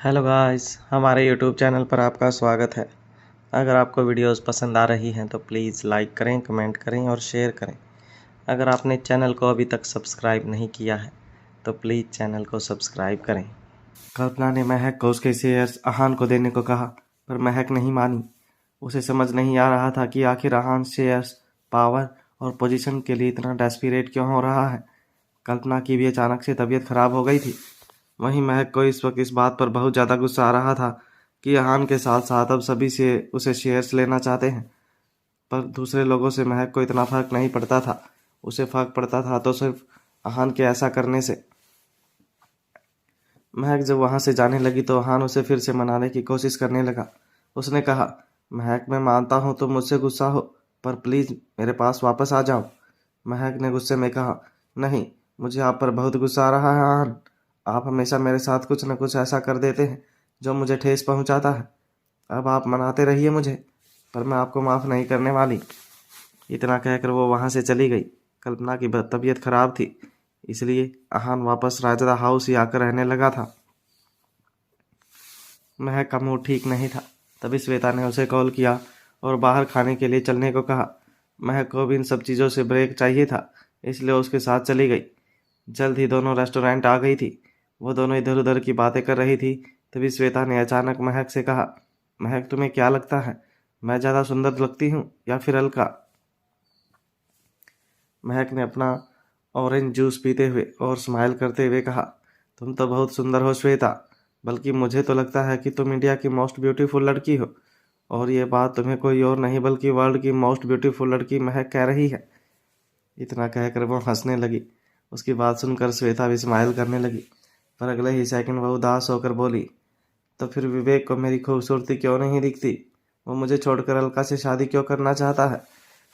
Hello guys, हमारे YouTube channel पर आपका स्वागत है। अगर आपको वीडियोस पसंद आ रही हैं तो प्लीज़ लाइक करें, कमेंट करें और शेयर करें। अगर आपने चैनल को अभी तक सब्सक्राइब नहीं किया है तो प्लीज़ चैनल को सब्सक्राइब करें। कल्पना ने महक को उसके शेयर्स अहान को देने को कहा, पर महक नहीं मानी। उसे समझ नहीं आ रहा था कि आखिर अहान शेयर्स, पावर और पोजीशन के लिए इतना डेस्परेट क्यों हो रहा है। कल्पना की भी अचानक से तबीयत खराब हो गई थी। वहीं महक को इस वक्त इस बात पर बहुत ज़्यादा गुस्सा आ रहा था कि अहान के साथ साथ अब सभी से उसे शेयर्स लेना चाहते हैं। पर दूसरे लोगों से महक को इतना फर्क नहीं पड़ता था। उसे फर्क पड़ता था तो सिर्फ अहान के ऐसा करने से। महक जब वहां से जाने लगी तो अहान उसे फिर से मनाने की कोशिश करने लगा। उसने कहा, महक मैं मानता हूँ तुम मुझसे गुस्सा हो, पर प्लीज़ मेरे पास वापस आ जाओ। महक ने गुस्से में कहा, नहीं, मुझे आप पर बहुत गुस्सा आ रहा है अहान। आप हमेशा मेरे साथ कुछ न कुछ ऐसा कर देते हैं जो मुझे ठेस पहुंचाता है। अब आप मनाते रहिए मुझे, पर मैं आपको माफ़ नहीं करने वाली। इतना कहकर वो वहां से चली गई। कल्पना की तबीयत खराब थी, इसलिए अहान वापस राजदा हाउस ही आकर रहने लगा था। महक का मूड ठीक नहीं था। तभी श्वेता ने उसे कॉल किया और बाहर खाने के लिए चलने को कहा। महक को भी इन सब चीज़ों से ब्रेक चाहिए था, इसलिए उसके साथ चली गई। जल्द ही दोनों रेस्टोरेंट आ गई थी। वो दोनों इधर उधर की बातें कर रही थी। तभी श्वेता ने अचानक महक से कहा, महक तुम्हें क्या लगता है, मैं ज़्यादा सुंदर लगती हूँ या फिर अलका? महक ने अपना ऑरेंज जूस पीते हुए और स्माइल करते हुए कहा, तुम तो बहुत सुंदर हो श्वेता, बल्कि मुझे तो लगता है कि तुम इंडिया की मोस्ट ब्यूटीफुल लड़की हो। और ये बात तुम्हें कोई और नहीं बल्कि वर्ल्ड की मोस्ट ब्यूटीफुल लड़की महक कह रही है। इतना कहकर वो हंसने लगी। उसकी बात सुनकर श्वेता भी स्माइल करने लगी, पर अगले ही सेकंड वो उदास होकर बोली, तो फिर विवेक को मेरी खूबसूरती क्यों नहीं दिखती? वो मुझे छोड़कर अलका से शादी क्यों करना चाहता है?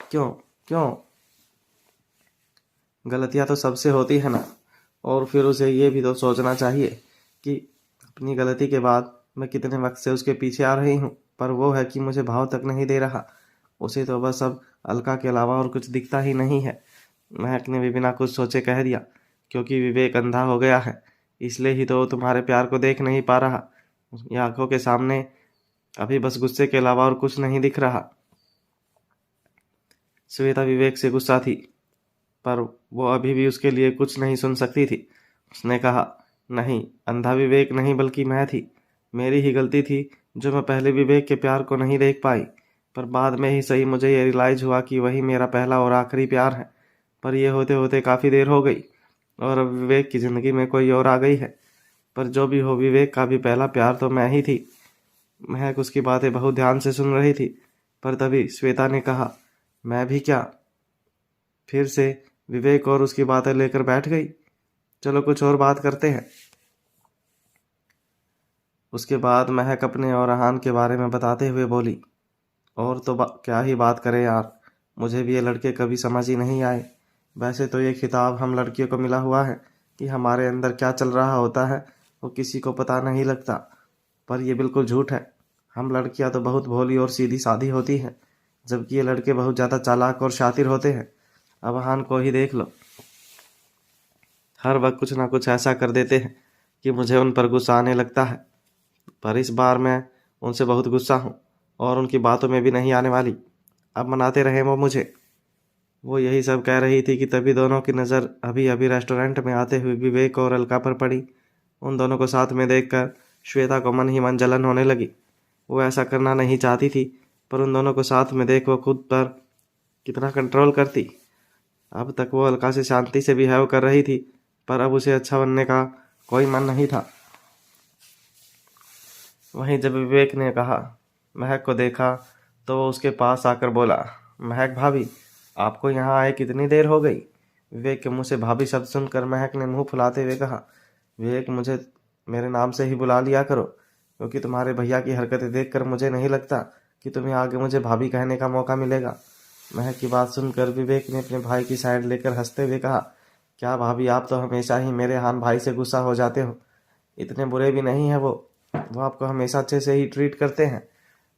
क्यों? क्यों? गलतियां तो सबसे होती है ना। और फिर उसे ये भी तो सोचना चाहिए कि अपनी गलती के बाद मैं कितने वक्त से उसके पीछे आ रही हूँ, पर वो है कि मुझे भाव तक नहीं दे रहा। उसे तो बस अब अलका के अलावा और कुछ दिखता ही नहीं है। महक ने भी बिना कुछ सोचे कह दिया, क्योंकि विवेक अंधा हो गया है, इसलिए ही तो वो तुम्हारे प्यार को देख नहीं पा रहा। उसकी आंखों के सामने अभी बस गुस्से के अलावा और कुछ नहीं दिख रहा। श्वेता विवेक से गुस्सा थी, पर वो अभी भी उसके लिए कुछ नहीं सुन सकती थी। उसने कहा, नहीं, अंधा विवेक नहीं बल्कि मैं थी। मेरी ही गलती थी जो मैं पहले विवेक के प्यार को नहीं देख पाई। पर बाद में ही सही मुझे ये रियलाइज हुआ कि वही मेरा पहला और आखिरी प्यार है। पर ये होते होते काफ़ी देर हो गई और अब विवेक की ज़िंदगी में कोई और आ गई है। पर जो भी हो, विवेक का भी पहला प्यार तो मैं ही थी। महक उसकी बातें बहुत ध्यान से सुन रही थी, पर तभी श्वेता ने कहा, मैं भी क्या? फिर से विवेक और उसकी बातें लेकर बैठ गई। चलो कुछ और बात करते हैं। उसके बाद महक अपने और अहान के बारे में बताते हुए बोली, और तो क्या ही बात करें यार, मुझे भी ये लड़के कभी समझ ही नहीं आए। वैसे तो ये खिताब हम लड़कियों को मिला हुआ है कि हमारे अंदर क्या चल रहा होता है वो किसी को पता नहीं लगता, पर ये बिल्कुल झूठ है। हम लड़कियां तो बहुत भोली और सीधी सादी होती हैं, जबकि ये लड़के बहुत ज़्यादा चालाक और शातिर होते हैं। अब अहान को ही देख लो, हर वक्त कुछ ना कुछ ऐसा कर देते हैं कि मुझे उन पर गुस्सा आने लगता है। पर इस बार मैं उनसे बहुत गुस्सा हूँ और उनकी बातों में भी नहीं आने वाली। अब मनाते रहे वो मुझे। वो यही सब कह रही थी कि तभी दोनों की नज़र अभी अभी रेस्टोरेंट में आते हुए विवेक और अलका पर पड़ी। उन दोनों को साथ में देखकर श्वेता को मन ही मन जलन होने लगी। वो ऐसा करना नहीं चाहती थी, पर उन दोनों को साथ में देख वो खुद पर कितना कंट्रोल करती। अब तक वो अलका से शांति से बिहेव कर रही थी, पर अब उसे अच्छा बनने का कोई मन नहीं था। वहीं जब विवेक ने कहा, महक को देखा, तो वो उसके पास आकर बोला, महक भाभी, आपको यहाँ आए कितनी देर हो गई? विवेक के मुंह से भाभी शब्द सुनकर महक ने मुंह फुलाते हुए कहा, विवेक मुझे मेरे नाम से ही बुला लिया करो, क्योंकि तुम्हारे भैया की हरकतें देखकर मुझे नहीं लगता कि तुम्हें आगे मुझे भाभी कहने का मौका मिलेगा। महक की बात सुनकर विवेक ने अपने भाई की साइड लेकर हंसते हुए कहा, क्या भाभी, आप तो हमेशा ही मेरे हान भाई से गुस्सा हो जाते हो। इतने बुरे भी नहीं हैं वो आपको हमेशा अच्छे से ही ट्रीट करते हैं।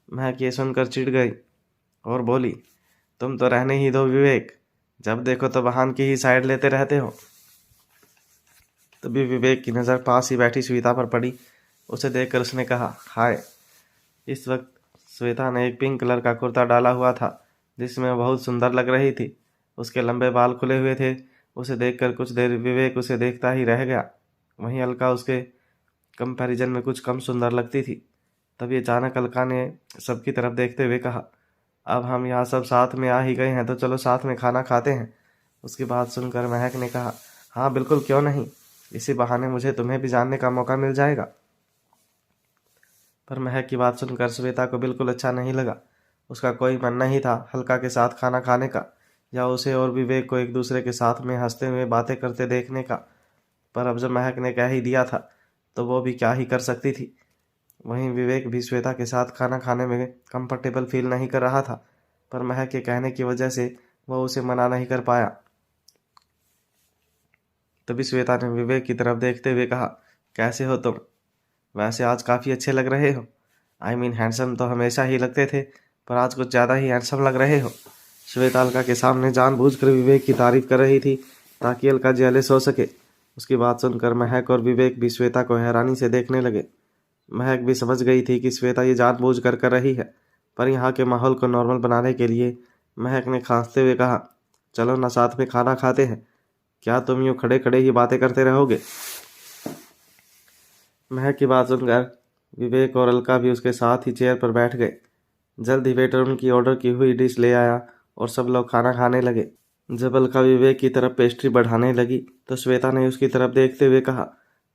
महक ये सुनकर चिढ़ गई और बोली, तुम तो रहने ही दो विवेक, जब देखो तो बहान की ही साइड लेते रहते हो। तभी विवेक की नज़र पास ही बैठी श्वेता पर पड़ी। उसे देखकर उसने कहा, हाय। इस वक्त श्वेता ने एक पिंक कलर का कुर्ता डाला हुआ था जिसमें वह बहुत सुंदर लग रही थी। उसके लंबे बाल खुले हुए थे। उसे देखकर कुछ देर विवेक उसे देखता ही रह गया। वहीं अलका उसके कंपैरिजन में कुछ कम सुंदर लगती थी। तभी अचानक अलका ने सबकी तरफ देखते हुए कहा, अब हम यहाँ सब साथ में आ ही गए हैं तो चलो साथ में खाना खाते हैं। उसकी बात सुनकर महक ने कहा, हाँ बिल्कुल, क्यों नहीं। इसी बहाने मुझे तुम्हें भी जानने का मौका मिल जाएगा। पर महक की बात सुनकर श्वेता को बिल्कुल अच्छा नहीं लगा। उसका कोई मन नहीं था अलका के साथ खाना खाने का या उसे और विवेक को एक दूसरे के साथ में हंसते हुए बातें करते देखने का। पर अब जब महक ने कह ही दिया था तो वो भी क्या ही कर सकती थी। वहीं विवेक भी श्वेता के साथ खाना खाने में कंफर्टेबल फील नहीं कर रहा था, पर महक के कहने की वजह से वह उसे मना नहीं कर पाया। तभी श्वेता ने विवेक की तरफ देखते हुए कहा, कैसे हो तुम? वैसे आज काफ़ी अच्छे लग रहे हो। आई मीन हैंडसम तो हमेशा ही लगते थे, पर आज कुछ ज़्यादा ही हैंडसम लग रहे हो। श्वेता अलका के सामने जानबूझकर विवेक की तारीफ कर रही थी ताकि अलका जेलस हो सके। उसकी बात सुनकर महक और विवेक भी श्वेता को हैरानी से देखने लगे। महक भी समझ गई थी कि श्वेता ये जानबूझकर कर रही है, पर यहाँ के माहौल को नॉर्मल बनाने के लिए महक ने खांसते हुए कहा, चलो ना साथ में खाना खाते हैं। क्या तुम यूँ खड़े खड़े ही बातें करते रहोगे? महक की बात सुनकर विवेक और अलका भी उसके साथ ही चेयर पर बैठ गए। जल्द ही वेटर उनकी ऑर्डर की हुई डिश ले आया और सब लोग खाना खाने लगे। जब अलका विवेक की तरफ पेस्ट्री बढ़ाने लगी तो श्वेता ने उसकी तरफ देखते हुए कहा,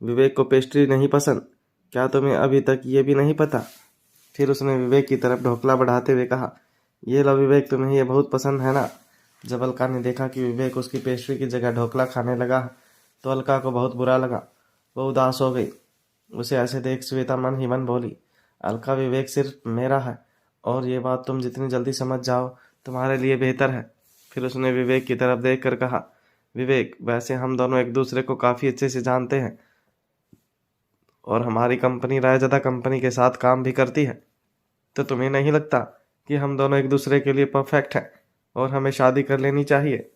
विवेक को पेस्ट्री नहीं पसंद? क्या तुम्हें अभी तक ये भी नहीं पता? फिर उसने विवेक की तरफ ढोकला बढ़ाते हुए कहा, ये लो विवेक, तुम्हें ये बहुत पसंद है ना? जब अलका ने देखा कि विवेक उसकी पेस्ट्री की जगह ढोकला खाने लगा तो अलका को बहुत बुरा लगा। वो उदास हो गई। उसे ऐसे देख श्वेता मन ही मन बोली, अलका, विवेक सिर्फ मेरा है और ये बात तुम जितनी जल्दी समझ जाओ तुम्हारे लिए बेहतर है। फिर उसने विवेक की तरफ देख कर कहा, विवेक, वैसे हम दोनों एक दूसरे को काफ़ी अच्छे से जानते हैं और हमारी कंपनी रायज़दा कंपनी के साथ काम भी करती है, तो तुम्हें नहीं लगता कि हम दोनों एक दूसरे के लिए परफेक्ट हैं और हमें शादी कर लेनी चाहिए?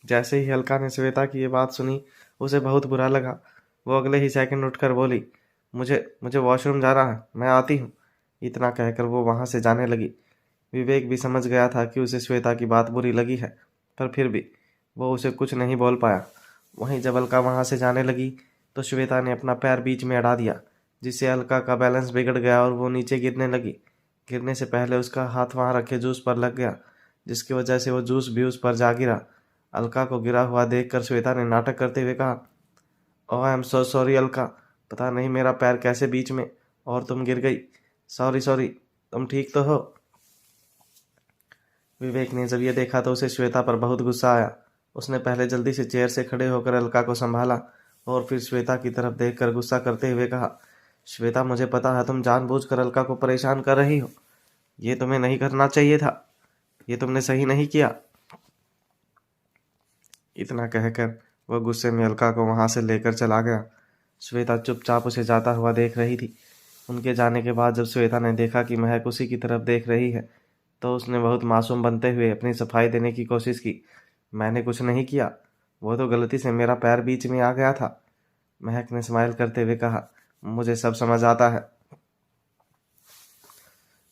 जैसे ही अलका ने श्वेता की ये बात सुनी उसे बहुत बुरा लगा। वो अगले ही सेकंड उठकर बोली, मुझे मुझे वॉशरूम जाना है, मैं आती हूँ। इतना कहकर वो वहाँ से जाने लगी। विवेक भी समझ गया था कि उसे श्वेता की बात बुरी लगी है, पर फिर भी वो उसे कुछ नहीं बोल पाया। वहीं जब अलका वहाँ से जाने लगी तो श्वेता ने अपना पैर बीच में अड़ा दिया, जिससे अलका का बैलेंस बिगड़ गया और वो नीचे गिरने लगी। गिरने से पहले उसका हाथ वहाँ रखे जूस पर लग गया, जिसकी वजह से वो जूस भी उस पर जा गिरा। अलका को गिरा हुआ देखकर श्वेता ने नाटक करते हुए कहा, oh I am so sorry Alka, पता नहीं मेरा पैर कैसे बीच में और तुम गिर गई। सॉरी सॉरी, तुम ठीक तो हो? विवेक ने जब ये देखा तो उसे श्वेता पर बहुत गुस्सा आया। उसने पहले जल्दी से चेयर से खड़े होकर अलका को संभाला और फिर श्वेता की तरफ देखकर गुस्सा करते हुए कहा, श्वेता, मुझे पता है तुम जानबूझकर अलका को परेशान कर रही हो। ये तुम्हें नहीं करना चाहिए था। ये तुमने सही नहीं किया। इतना कहकर वह गुस्से में अलका को वहां से लेकर चला गया। श्वेता चुपचाप उसे जाता हुआ देख रही थी। उनके जाने के बाद जब श्वेता ने देखा कि महक उसी की तरफ देख रही है तो उसने बहुत मासूम बनते हुए अपनी सफाई देने की कोशिश की। मैंने कुछ नहीं किया, वो तो गलती से मेरा पैर बीच में आ गया था। महक ने स्माइल करते हुए कहा, मुझे सब समझ आता है।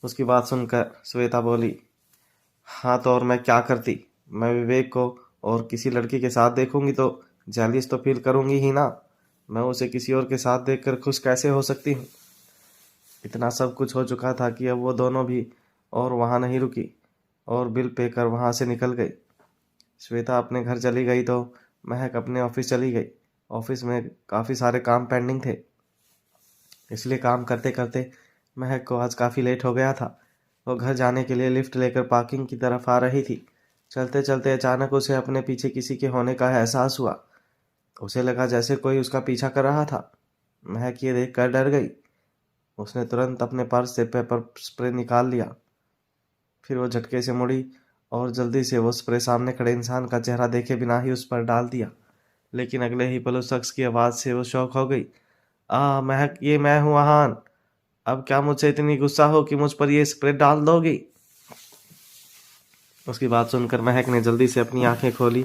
उसकी बात सुनकर श्वेता बोली, हाँ तो और मैं क्या करती? मैं विवेक को और किसी लड़की के साथ देखूंगी तो जेलिस तो फील करूंगी ही ना। मैं उसे किसी और के साथ देखकर खुश कैसे हो सकती हूँ? इतना सब कुछ हो चुका था कि अब वो दोनों भी और वहाँ नहीं रुकी और बिल पे कर वहाँ से निकल गई। श्वेता अपने घर चली गई तो महक अपने ऑफिस चली गई। ऑफिस में काफ़ी सारे काम पेंडिंग थे, इसलिए काम करते करते महक को आज काफ़ी लेट हो गया था। वो घर जाने के लिए लिफ्ट लेकर पार्किंग की तरफ आ रही थी। चलते चलते अचानक उसे अपने पीछे किसी के होने का एहसास हुआ। उसे लगा जैसे कोई उसका पीछा कर रहा था। महक ये देख कर डर गई। उसने तुरंत अपने पर्स से पेपर स्प्रे निकाल लिया। फिर वो झटके से मुड़ी और जल्दी से वो स्प्रे सामने खड़े इंसान का चेहरा देखे बिना ही उस पर डाल दिया। लेकिन अगले ही पल उस शख्स की आवाज़ से वो शॉक हो गई। महक, ये मैं हूँ आहान। अब क्या मुझसे इतनी गुस्सा हो कि मुझ पर ये स्प्रे डाल दोगी? उसकी बात सुनकर महक ने जल्दी से अपनी आंखें खोली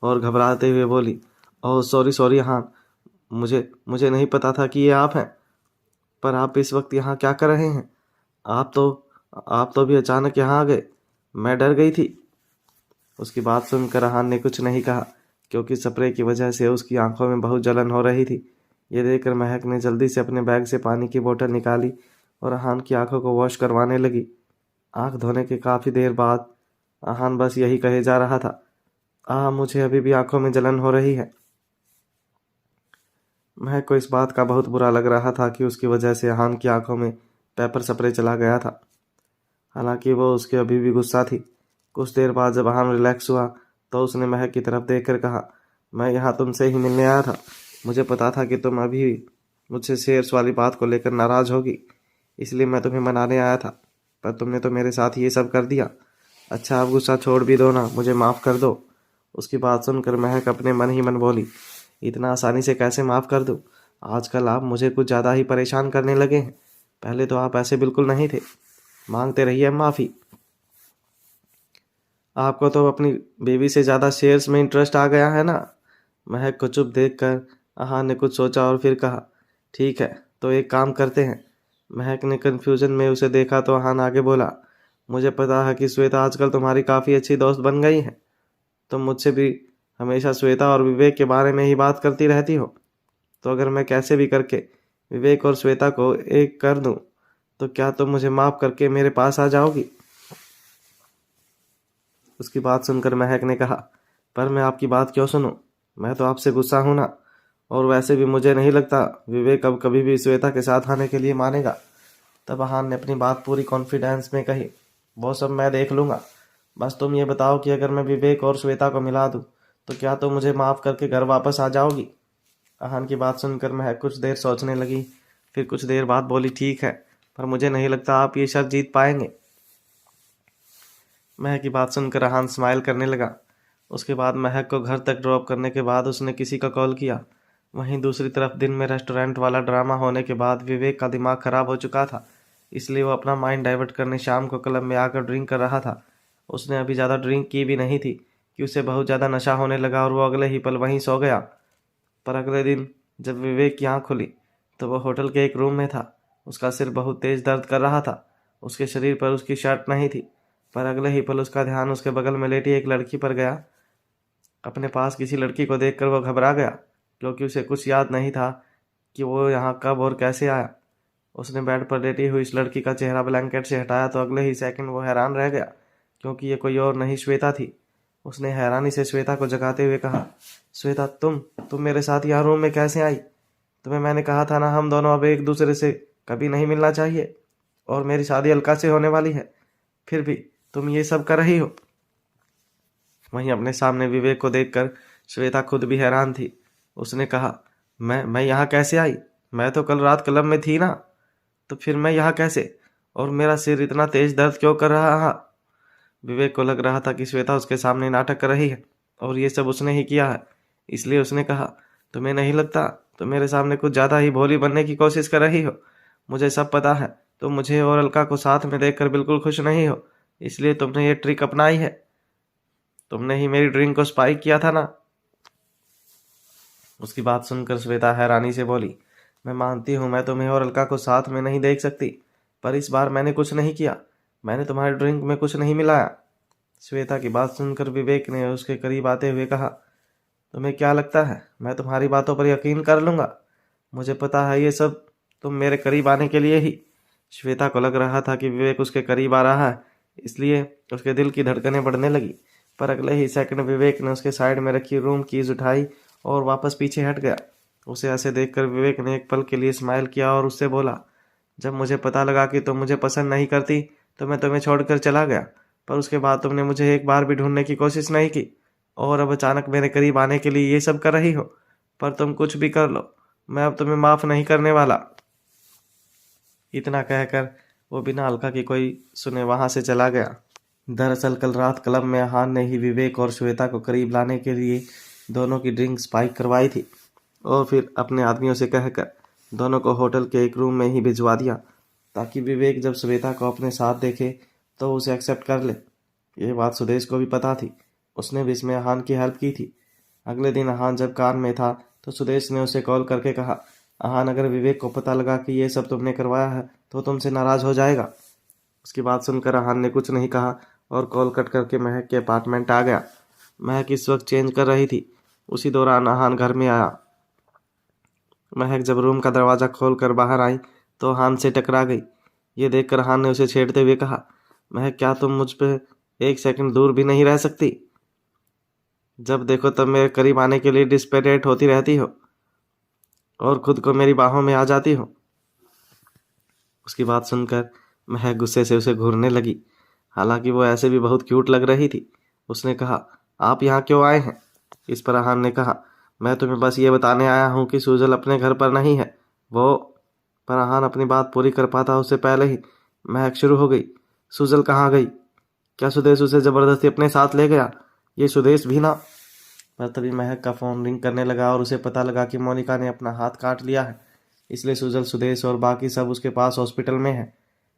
और घबराते हुए बोली, ओह सॉरी सॉरी आहान, मुझे मुझे नहीं पता था कि ये आप हैं। पर आप इस वक्त यहाँ क्या कर रहे हैं? आप तो आप तो भी अचानक यहाँ आ गए। मैं डर गई थी। उसकी बात सुनकर अहान ने कुछ नहीं कहा, क्योंकि स्प्रे की वजह से उसकी आंखों में बहुत जलन हो रही थी। ये देखकर महक ने जल्दी से अपने बैग से पानी की बोतल निकाली और अहान की आंखों को वॉश करवाने लगी। आंख धोने के काफ़ी देर बाद अहान बस यही कहे जा रहा था, मुझे अभी भी आंखों में जलन हो रही है। महक को इस बात का बहुत बुरा लग रहा था कि उसकी वजह से अहान की आंखों में पेपर स्प्रे चला गया था। हालांकि वो उसके अभी भी गुस्सा थी। कुछ देर बाद जब अहान रिलैक्स हुआ तो उसने महक की तरफ देखकर कहा, मैं यहाँ तुमसे ही मिलने आया था। मुझे पता था कि तुम अभी मुझसे शेयर्स वाली बात को लेकर नाराज़ होगी, इसलिए मैं तुम्हें मनाने आया था, पर तुमने तो मेरे साथ ये सब कर दिया। अच्छा, आप गुस्सा छोड़ भी दो ना, मुझे माफ़ कर दो। उसकी बात सुनकर महक अपने मन ही मन बोली, इतना आसानी से कैसे माफ़ कर दूँ? आजकल आप मुझे कुछ ज़्यादा ही परेशान करने लगे हैं। पहले तो आप ऐसे बिल्कुल नहीं थे। मांगते रहिए माफ़ी। आपको तो अपनी बेबी से ज़्यादा शेयर्स में इंटरेस्ट आ गया है ना? महक को चुप देखकर अहान ने कुछ सोचा और फिर कहा, ठीक है, तो एक काम करते हैं। महक ने कन्फ्यूजन में उसे देखा तो अहान आगे बोला, मुझे पता है कि श्वेता आजकल तुम्हारी काफ़ी अच्छी दोस्त बन गई है। तुम मुझसे भी हमेशा श्वेता और विवेक के बारे में ही बात करती रहती हो। तो अगर मैं कैसे भी करके विवेक और श्वेता को एक कर दूं, तो क्या तुम मुझे माफ़ करके मेरे पास आ जाओगी? उसकी बात सुनकर महक ने कहा, पर मैं आपकी बात क्यों सुनूं? मैं तो आपसे गुस्सा हूं ना, और वैसे भी मुझे नहीं लगता विवेक अब कभी भी श्वेता के साथ आने के लिए मानेगा। तब अहान ने अपनी बात पूरी कॉन्फिडेंस में कही, वो सब मैं देख लूँगा। बस तुम ये बताओ कि अगर मैं विवेक और श्वेता को मिला दूँ तो क्या तुम मुझे माफ़ करके घर वापस आ जाओगी? अहान की बात सुनकर महक कुछ देर सोचने लगी, फिर कुछ देर बाद बोली, ठीक है, पर मुझे नहीं लगता आप ये शर्त जीत पाएंगे। महक की बात सुनकर अहान स्माइल करने लगा। उसके बाद महक को घर तक ड्रॉप करने के बाद उसने किसी का कॉल किया। वहीं दूसरी तरफ दिन में रेस्टोरेंट वाला ड्रामा होने के बाद विवेक का दिमाग खराब हो चुका था, इसलिए वो अपना माइंड डाइवर्ट करने शाम को क्लब में आकर ड्रिंक कर रहा था। उसने अभी ज़्यादा ड्रिंक की भी नहीं थी कि उसे बहुत ज़्यादा नशा होने लगा और वो अगले ही पल वहीं सो गया। पर अगले दिन जब विवेक की आँख खुली तो वह होटल के एक रूम में था। उसका सिर बहुत तेज दर्द कर रहा था। उसके शरीर पर उसकी शर्ट नहीं थी, पर अगले ही पल उसका ध्यान उसके बगल में लेटी एक लड़की पर गया। अपने पास किसी लड़की को देखकर वो घबरा गया, क्योंकि उसे कुछ याद नहीं था कि वो यहाँ कब और कैसे आया। उसने बेड पर लेटी हुई इस लड़की का चेहरा ब्लैंकेट से हटाया तो अगले ही सेकंड वो हैरान रह गया, क्योंकि ये कोई और नहीं श्वेता थी। उसने हैरानी से श्वेता को जगाते हुए कहा, श्वेता, तुम मेरे साथ यहाँ रूम में कैसे आई? तुम्हें मैंने कहा था ना, हम दोनों अब एक दूसरे से कभी नहीं मिलना चाहिए, और मेरी शादी अलका से होने वाली है, फिर भी तुम ये सब कर रही हो। वहीं अपने सामने विवेक को देखकर श्वेता खुद भी हैरान थी। उसने कहा, मैं यहाँ कैसे आई? मैं तो कल रात क्लब में थी ना, तो फिर मैं यहाँ कैसे? और मेरा सिर इतना तेज दर्द क्यों कर रहा है? विवेक को लग रहा था कि श्वेता उसके सामने नाटक कर रही है और ये सब उसने ही किया है, इसलिए उसने कहा, तुम्हें नहीं लगता तुम मेरे सामने कुछ ज़्यादा ही भोली बनने की कोशिश कर रही हो? मुझे सब पता है, तुम मुझे और अलका को साथ में देखकर बिल्कुल खुश नहीं हो, इसलिए तुमने ये ट्रिक अपनाई है। तुमने ही मेरी ड्रिंक को स्पाइक किया था ना? उसकी बात सुनकर श्वेता हैरानी से बोली, मैं मानती हूँ मैं तुम्हें और अलका को साथ में नहीं देख सकती, पर इस बार मैंने कुछ नहीं किया। मैंने तुम्हारी ड्रिंक में कुछ नहीं मिलाया। श्वेता की बात सुनकर विवेक ने उसके करीब आते हुए कहा, तुम्हें क्या लगता है मैं तुम्हारी बातों पर यकीन कर लूँगा? मुझे पता है ये सब तुम मेरे करीब आने के लिए ही। श्वेता को लग रहा था कि विवेक उसके करीब आ रहा है, इसलिए उसके दिल की धड़कनें बढ़ने लगी। पर अगले ही सेकंड विवेक ने उसके साइड में रखी रूम कीज उठाई और वापस पीछे हट गया। उसे ऐसे देखकर विवेक ने एक पल के लिए स्माइल किया और उससे बोला, जब मुझे पता लगा कि तुम मुझे पसंद नहीं करती तो मैं तुम्हें छोड़कर चला गया, पर उसके बाद तुमने मुझे एक बार भी ढूंढने की कोशिश नहीं की, और अब अचानक मेरे करीब आने के लिए ये सब कर रही हो। पर तुम कुछ भी कर लो, मैं अब तुम्हें माफ़ नहीं करने वाला। इतना कहकर वो बिना अलका की कोई सुने वहां से चला गया। दरअसल कल रात क्लब में अहान ने ही विवेक और श्वेता को करीब लाने के लिए दोनों की ड्रिंक स्पाइक करवाई थी, और फिर अपने आदमियों से कहकर दोनों को होटल के एक रूम में ही भिजवा दिया, ताकि विवेक जब श्वेता को अपने साथ देखे तो उसे एक्सेप्ट कर ले। ये बात सुदेश को भी पता थी, उसने भी इसमें अहान की हेल्प की थी। अगले दिन अहान जब कार में था तो सुदेश ने उसे कॉल करके कहा, आहान अगर विवेक को पता लगा कि ये सब तुमने करवाया है तो तुमसे नाराज हो जाएगा। उसकी बात सुनकर आहान ने कुछ नहीं कहा और कॉल कट करके महक के अपार्टमेंट आ गया। महक इस वक्त चेंज कर रही थी। उसी दौरान आहान घर में आया। महक जब रूम का दरवाज़ा खोल कर बाहर आई तो आहान से टकरा गई। ये देखकर आहान ने उसे छेड़ते हुए कहा, महक क्या तुम मुझ पे एक सेकंड दूर भी नहीं रह सकती? जब देखो तब मेरे करीब आने के लिए डिस्पेरेट होती रहती हो और खुद को मेरी बाहों में आ जाती हो। उसकी बात सुनकर महक गुस्से से उसे घूरने लगी। हालांकि वो ऐसे भी बहुत क्यूट लग रही थी। उसने कहा, आप यहाँ क्यों आए हैं? इस पर आहान ने कहा, मैं तुम्हें बस ये बताने आया हूँ कि सुजल अपने घर पर नहीं है। वो पर आहान अपनी बात पूरी कर पाता उससे पहले ही महक शुरू हो गई, सुजल कहाँ गई? क्या सुदेश उसे ज़बरदस्ती अपने साथ ले गया? ये सुदेश भी ना। पर तभी महक का फ़ोन रिंग करने लगा और उसे पता लगा कि मोनिका ने अपना हाथ काट लिया है। इसलिए सुजल, सुदेश और बाकी सब उसके पास हॉस्पिटल में है।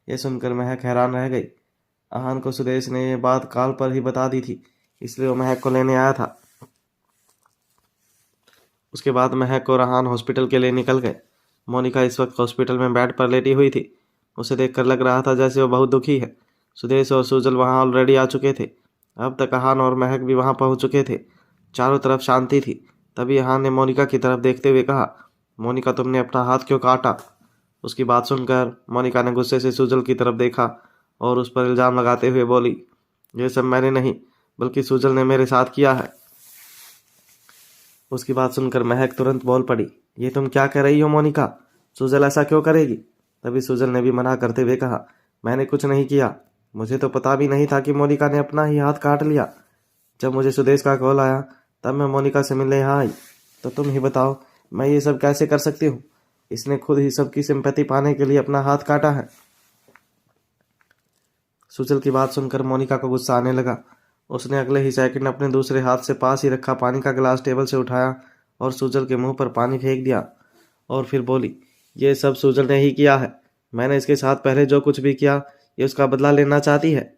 ये सुनकर महक हैरान रह गई। आहान को सुदेश ने ये बात कॉल पर ही बता दी थी, इसलिए वो महक को लेने आया था। उसके बाद महक और आहान हॉस्पिटल के लिए निकल गए। मोनिका इस वक्त हॉस्पिटल में बेड पर लेटी हुई थी। उसे देखकर लग रहा था जैसे वो बहुत दुखी है। सुदेश और सुजल वहाँ ऑलरेडी आ चुके थे। अब तक आहान और महक भी वहाँ पहुँच चुके थे। चारों तरफ शांति थी। तभी आहान ने मोनिका की तरफ देखते हुए कहा, मोनिका तुमने अपना हाथ क्यों काटा? उसकी बात सुनकर मोनिका ने गुस्से से सुजल की तरफ देखा और उस पर इल्ज़ाम लगाते हुए बोली, ये सब मैंने नहीं बल्कि सुजल ने मेरे साथ किया है। उसकी बात सुनकर महक तुरंत बोल पड़ी, ये तुम क्या कह रही हो मोनिका? सुजल ऐसा क्यों करेगी? तभी सुजल ने भी मना करते हुए कहा, मैंने कुछ नहीं किया। मुझे तो पता भी नहीं था कि मोनिका ने अपना ही हाथ काट लिया। जब मुझे सुदेश का कॉल आया तब मैं मोनिका से मिलने यहाँ आई। तो तुम ही बताओ मैं ये सब कैसे कर सकती हूँ? इसने खुद ही सबकी सिंपैथी पाने के लिए अपना हाथ काटा है। सुजल की बात सुनकर मोनिका को गुस्सा आने लगा। उसने अगले ही सेकंड अपने दूसरे हाथ से पास ही रखा पानी का गिलास टेबल से उठाया और सुजल के मुंह पर पानी फेंक दिया और फिर बोली, ये सब सुजल ने ही किया है। मैंने इसके साथ पहले जो कुछ भी किया ये उसका बदला लेना चाहती है।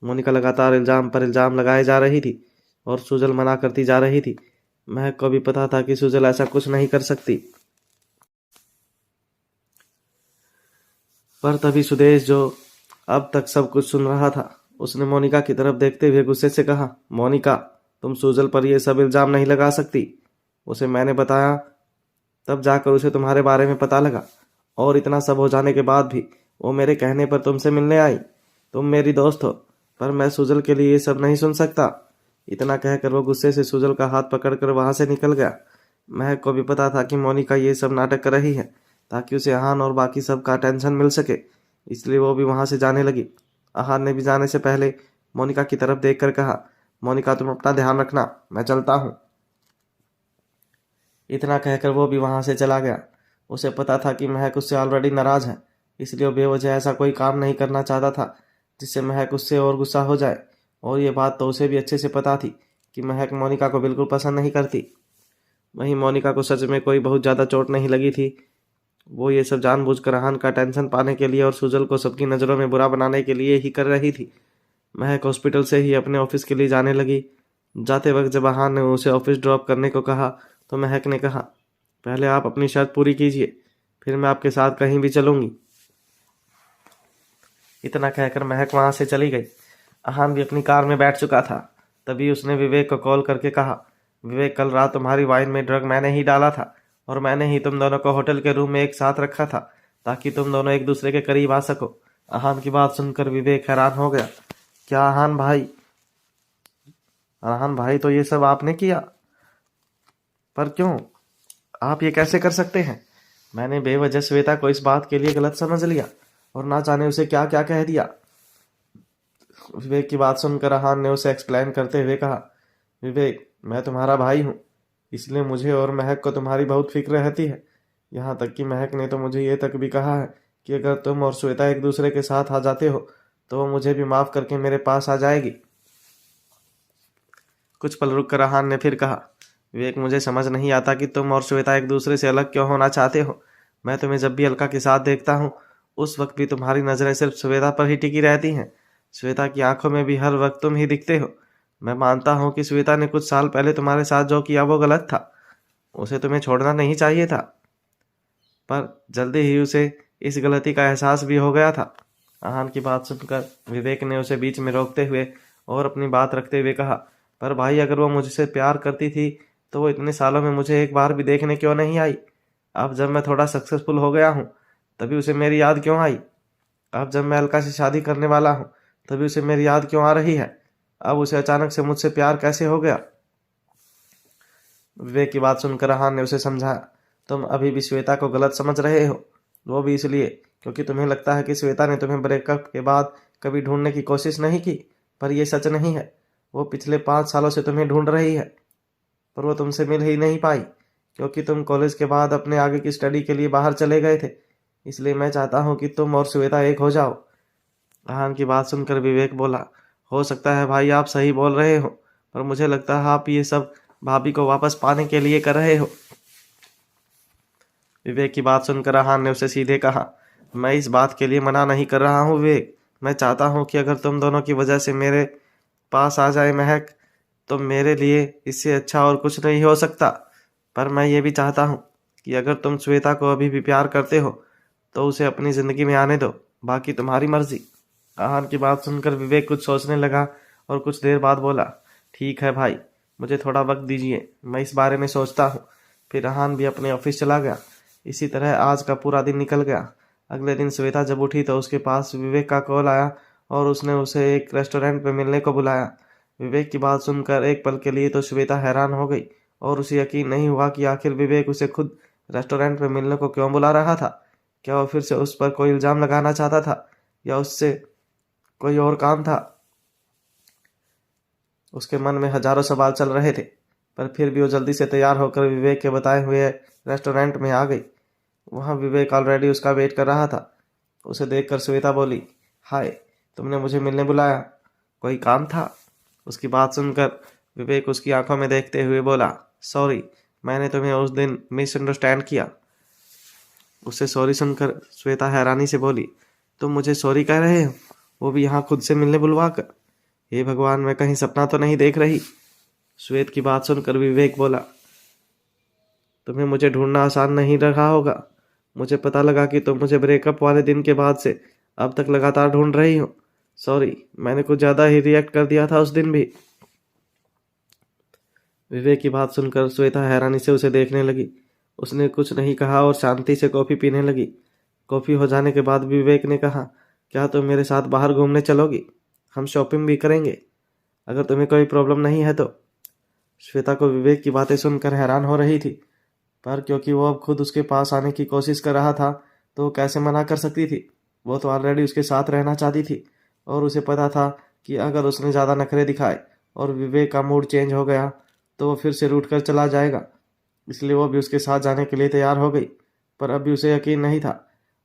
मोनिका लगातार इल्ज़ाम पर इल्ज़ाम लगाए जा रही थी और सुजल मना करती जा रही थी। महक को भी पता था कि सुजल ऐसा कुछ नहीं कर सकती। पर तभी सुदेश, जो अब तक सब कुछ सुन रहा था, उसने मोनिका की तरफ देखते हुए गुस्से से कहा, मोनिका तुम सुजल पर यह सब इल्ज़ाम नहीं लगा सकती। उसे मैंने बताया तब जाकर उसे तुम्हारे बारे में पता लगा और इतना सब हो जाने के बाद भी वो मेरे कहने पर तुमसे मिलने आई। तुम मेरी दोस्त हो पर मैं सुजल के लिए ये सब नहीं सुन सकता। इतना कहकर वो गुस्से से सुजल का हाथ पकड़कर वहां से निकल गया। महक को भी पता था कि मोनिका ये सब नाटक कर रही है ताकि उसे आहान और बाकी सब का टेंशन मिल सके, इसलिए वो भी वहां से जाने लगी। आहान ने भी जाने से पहले मोनिका की तरफ देखकर कहा, मोनिका तुम अपना ध्यान रखना, मैं चलता हूँ। इतना कहकर वो भी वहां से चला गया। उसे पता था कि महक उससे ऑलरेडी नाराज है, इसलिए वो बेवजह ऐसा कोई काम नहीं करना चाहता था जिससे महक उससे और गुस्सा हो जाए। और ये बात तो उसे भी अच्छे से पता थी कि महक मोनिका को बिल्कुल पसंद नहीं करती। वहीं मोनिका को सच में कोई बहुत ज़्यादा चोट नहीं लगी थी। वो ये सब जानबूझकर आहान का टेंशन पाने के लिए और सुजल को सबकी नज़रों में बुरा बनाने के लिए ही कर रही थी। महक हॉस्पिटल से ही अपने ऑफिस के लिए जाने लगी। जाते वक्त जब आहान ने उसे ऑफिस ड्रॉप करने को कहा तो महक ने कहा, पहले आप अपनी शर्त पूरी कीजिए, फिर मैं आपके साथ कहीं भी चलूँगी। इतना कहकर महक वहाँ से चली गई। आहान भी अपनी कार में बैठ चुका था। तभी उसने विवेक को कॉल करके कहा, विवेक कल रात तुम्हारी वाइन में ड्रग मैंने ही डाला था और मैंने ही तुम दोनों को होटल के रूम में एक साथ रखा था ताकि तुम दोनों एक दूसरे के करीब आ सको। आहान की बात सुनकर विवेक हैरान हो गया। क्या आहान भाई? आहान भाई तो ये सब आपने किया? पर क्यों? आप ये कैसे कर सकते हैं? मैंने बेवजह श्वेता को इस बात के लिए गलत समझ लिया और ना जाने उसे क्या क्या कह दिया। विवेक की बात सुनकर आहान ने उसे एक्सप्लेन करते हुए कहा, विवेक मैं तुम्हारा भाई हूँ, इसलिए मुझे और महक को तुम्हारी बहुत फिक्र रहती है। यहाँ तक कि महक ने तो मुझे ये तक भी कहा है कि अगर तुम और श्वेता एक दूसरे के साथ आ जाते हो तो वो मुझे भी माफ़ करके मेरे पास आ जाएगी। कुछ पल रुक कर आहान ने फिर कहा, विवेक मुझे समझ नहीं आता कि तुम और श्वेता एक दूसरे से अलग क्यों होना चाहते हो। मैं तुम्हें जब भी अलका के साथ देखता हूँ उस वक्त भी तुम्हारी नज़रें सिर्फ श्वेता पर ही टिकी रहती हैं। श्वेता की आंखों में भी हर वक्त तुम ही दिखते हो। मैं मानता हूँ कि श्वेता ने कुछ साल पहले तुम्हारे साथ जो किया वो गलत था, उसे तुम्हें छोड़ना नहीं चाहिए था। पर जल्दी ही उसे इस गलती का एहसास भी हो गया था। आहान की बात सुनकर विवेक ने उसे बीच में रोकते हुए और अपनी बात रखते हुए कहा, पर भाई अगर वो मुझसे प्यार करती थी तो वो इतने सालों में मुझे एक बार भी देखने क्यों नहीं आई? अब जब मैं थोड़ा सक्सेसफुल हो गया हूँ तभी उसे मेरी याद क्यों आई? अब जब मैं अलका से शादी करने वाला हूँ तभी उसे मेरी याद क्यों आ रही है? अब उसे अचानक से मुझसे प्यार कैसे हो गया? विवेक की बात सुनकर आहान ने उसे समझाया, तुम अभी भी श्वेता को गलत समझ रहे हो, वो भी इसलिए क्योंकि तुम्हें लगता है कि श्वेता ने तुम्हें ब्रेकअप के बाद कभी ढूंढने की कोशिश नहीं की। पर यह सच नहीं है। वो पिछले 5 सालों से तुम्हें ढूंढ रही है, पर वो तुमसे मिल ही नहीं पाई क्योंकि तुम कॉलेज के बाद अपने आगे की स्टडी के लिए बाहर चले गए थे। इसलिए मैं चाहता हूँ कि तुम और श्वेता एक हो जाओ। आहान की बात सुनकर विवेक बोला, हो सकता है भाई आप सही बोल रहे हो, पर मुझे लगता है आप ये सब भाभी को वापस पाने के लिए कर रहे हो। विवेक की बात सुनकर आहान ने उसे सीधे कहा, मैं इस बात के लिए मना नहीं कर रहा हूँ विवेक। मैं चाहता हूँ कि अगर तुम दोनों की वजह से मेरे पास आ जाए महक, तो मेरे लिए इससे अच्छा और कुछ नहीं हो सकता। पर मैं ये भी चाहता हूँ कि अगर तुम श्वेता को अभी भी प्यार करते हो तो उसे अपनी ज़िंदगी में आने दो, बाकी तुम्हारी मर्जी। आहान की बात सुनकर विवेक कुछ सोचने लगा और कुछ देर बाद बोला, ठीक है भाई, मुझे थोड़ा वक्त दीजिए, मैं इस बारे में सोचता हूँ। फिर आहान भी अपने ऑफिस चला गया। इसी तरह आज का पूरा दिन निकल गया। अगले दिन श्वेता जब उठी तो उसके पास विवेक का कॉल आया और उसने उसे एक रेस्टोरेंट में मिलने को बुलाया। विवेक की बात सुनकर एक पल के लिए तो श्वेता हैरान हो गई और उसे यकीन नहीं हुआ कि आखिर विवेक उसे खुद रेस्टोरेंट में मिलने को क्यों बुला रहा था। क्या वो फिर से उस पर कोई इल्जाम लगाना चाहता था या उससे कोई और काम था? उसके मन में हजारों सवाल चल रहे थे, पर फिर भी वो जल्दी से तैयार होकर विवेक के बताए हुए रेस्टोरेंट में आ गई। वहाँ विवेक ऑलरेडी उसका वेट कर रहा था। उसे देखकर श्वेता बोली, हाय, तुमने मुझे मिलने बुलाया, कोई काम था? उसकी बात सुनकर विवेक उसकी आंखों में देखते हुए बोला, सॉरी, मैंने तुम्हें उस दिन मिसअंडरस्टैंड किया। उससे सॉरी सुनकर श्वेता हैरानी से बोली, तुम मुझे सॉरी कह रहे हो, वो भी यहाँ खुद से मिलने बुलवा कर? हे भगवान, मैं कहीं सपना तो नहीं देख रही? श्वेत की बात सुनकर विवेक बोला, तुम्हें मुझे ढूंढना आसान नहीं रहा होगा। मुझे पता लगा कि तुम मुझे ब्रेकअप वाले दिन के बाद से अब तक लगातार ढूंढ रही हो। सॉरी, मैंने कुछ ज़्यादा ही रिएक्ट कर दिया था उस दिन भी। विवेक की बात सुनकर श्वेता हैरानी से उसे देखने लगी। उसने कुछ नहीं कहा और शांति से कॉफ़ी पीने लगी। कॉफ़ी हो जाने के बाद विवेक ने कहा, क्या तुम मेरे साथ बाहर घूमने चलोगी? हम शॉपिंग भी करेंगे, अगर तुम्हें कोई प्रॉब्लम नहीं है तो। श्वेता को विवेक की बातें सुनकर हैरान हो रही थी, पर क्योंकि वो अब खुद उसके पास आने की कोशिश कर रहा था तो वो कैसे मना कर सकती थी। वो तो ऑलरेडी उसके साथ रहना चाहती थी और उसे पता था कि अगर उसने ज़्यादा नखरे दिखाए और विवेक का मूड चेंज हो गया तो वो फिर से रूठ कर चला जाएगा। इसलिए वो भी उसके साथ जाने के लिए तैयार हो गई। पर अभी उसे यकीन नहीं था।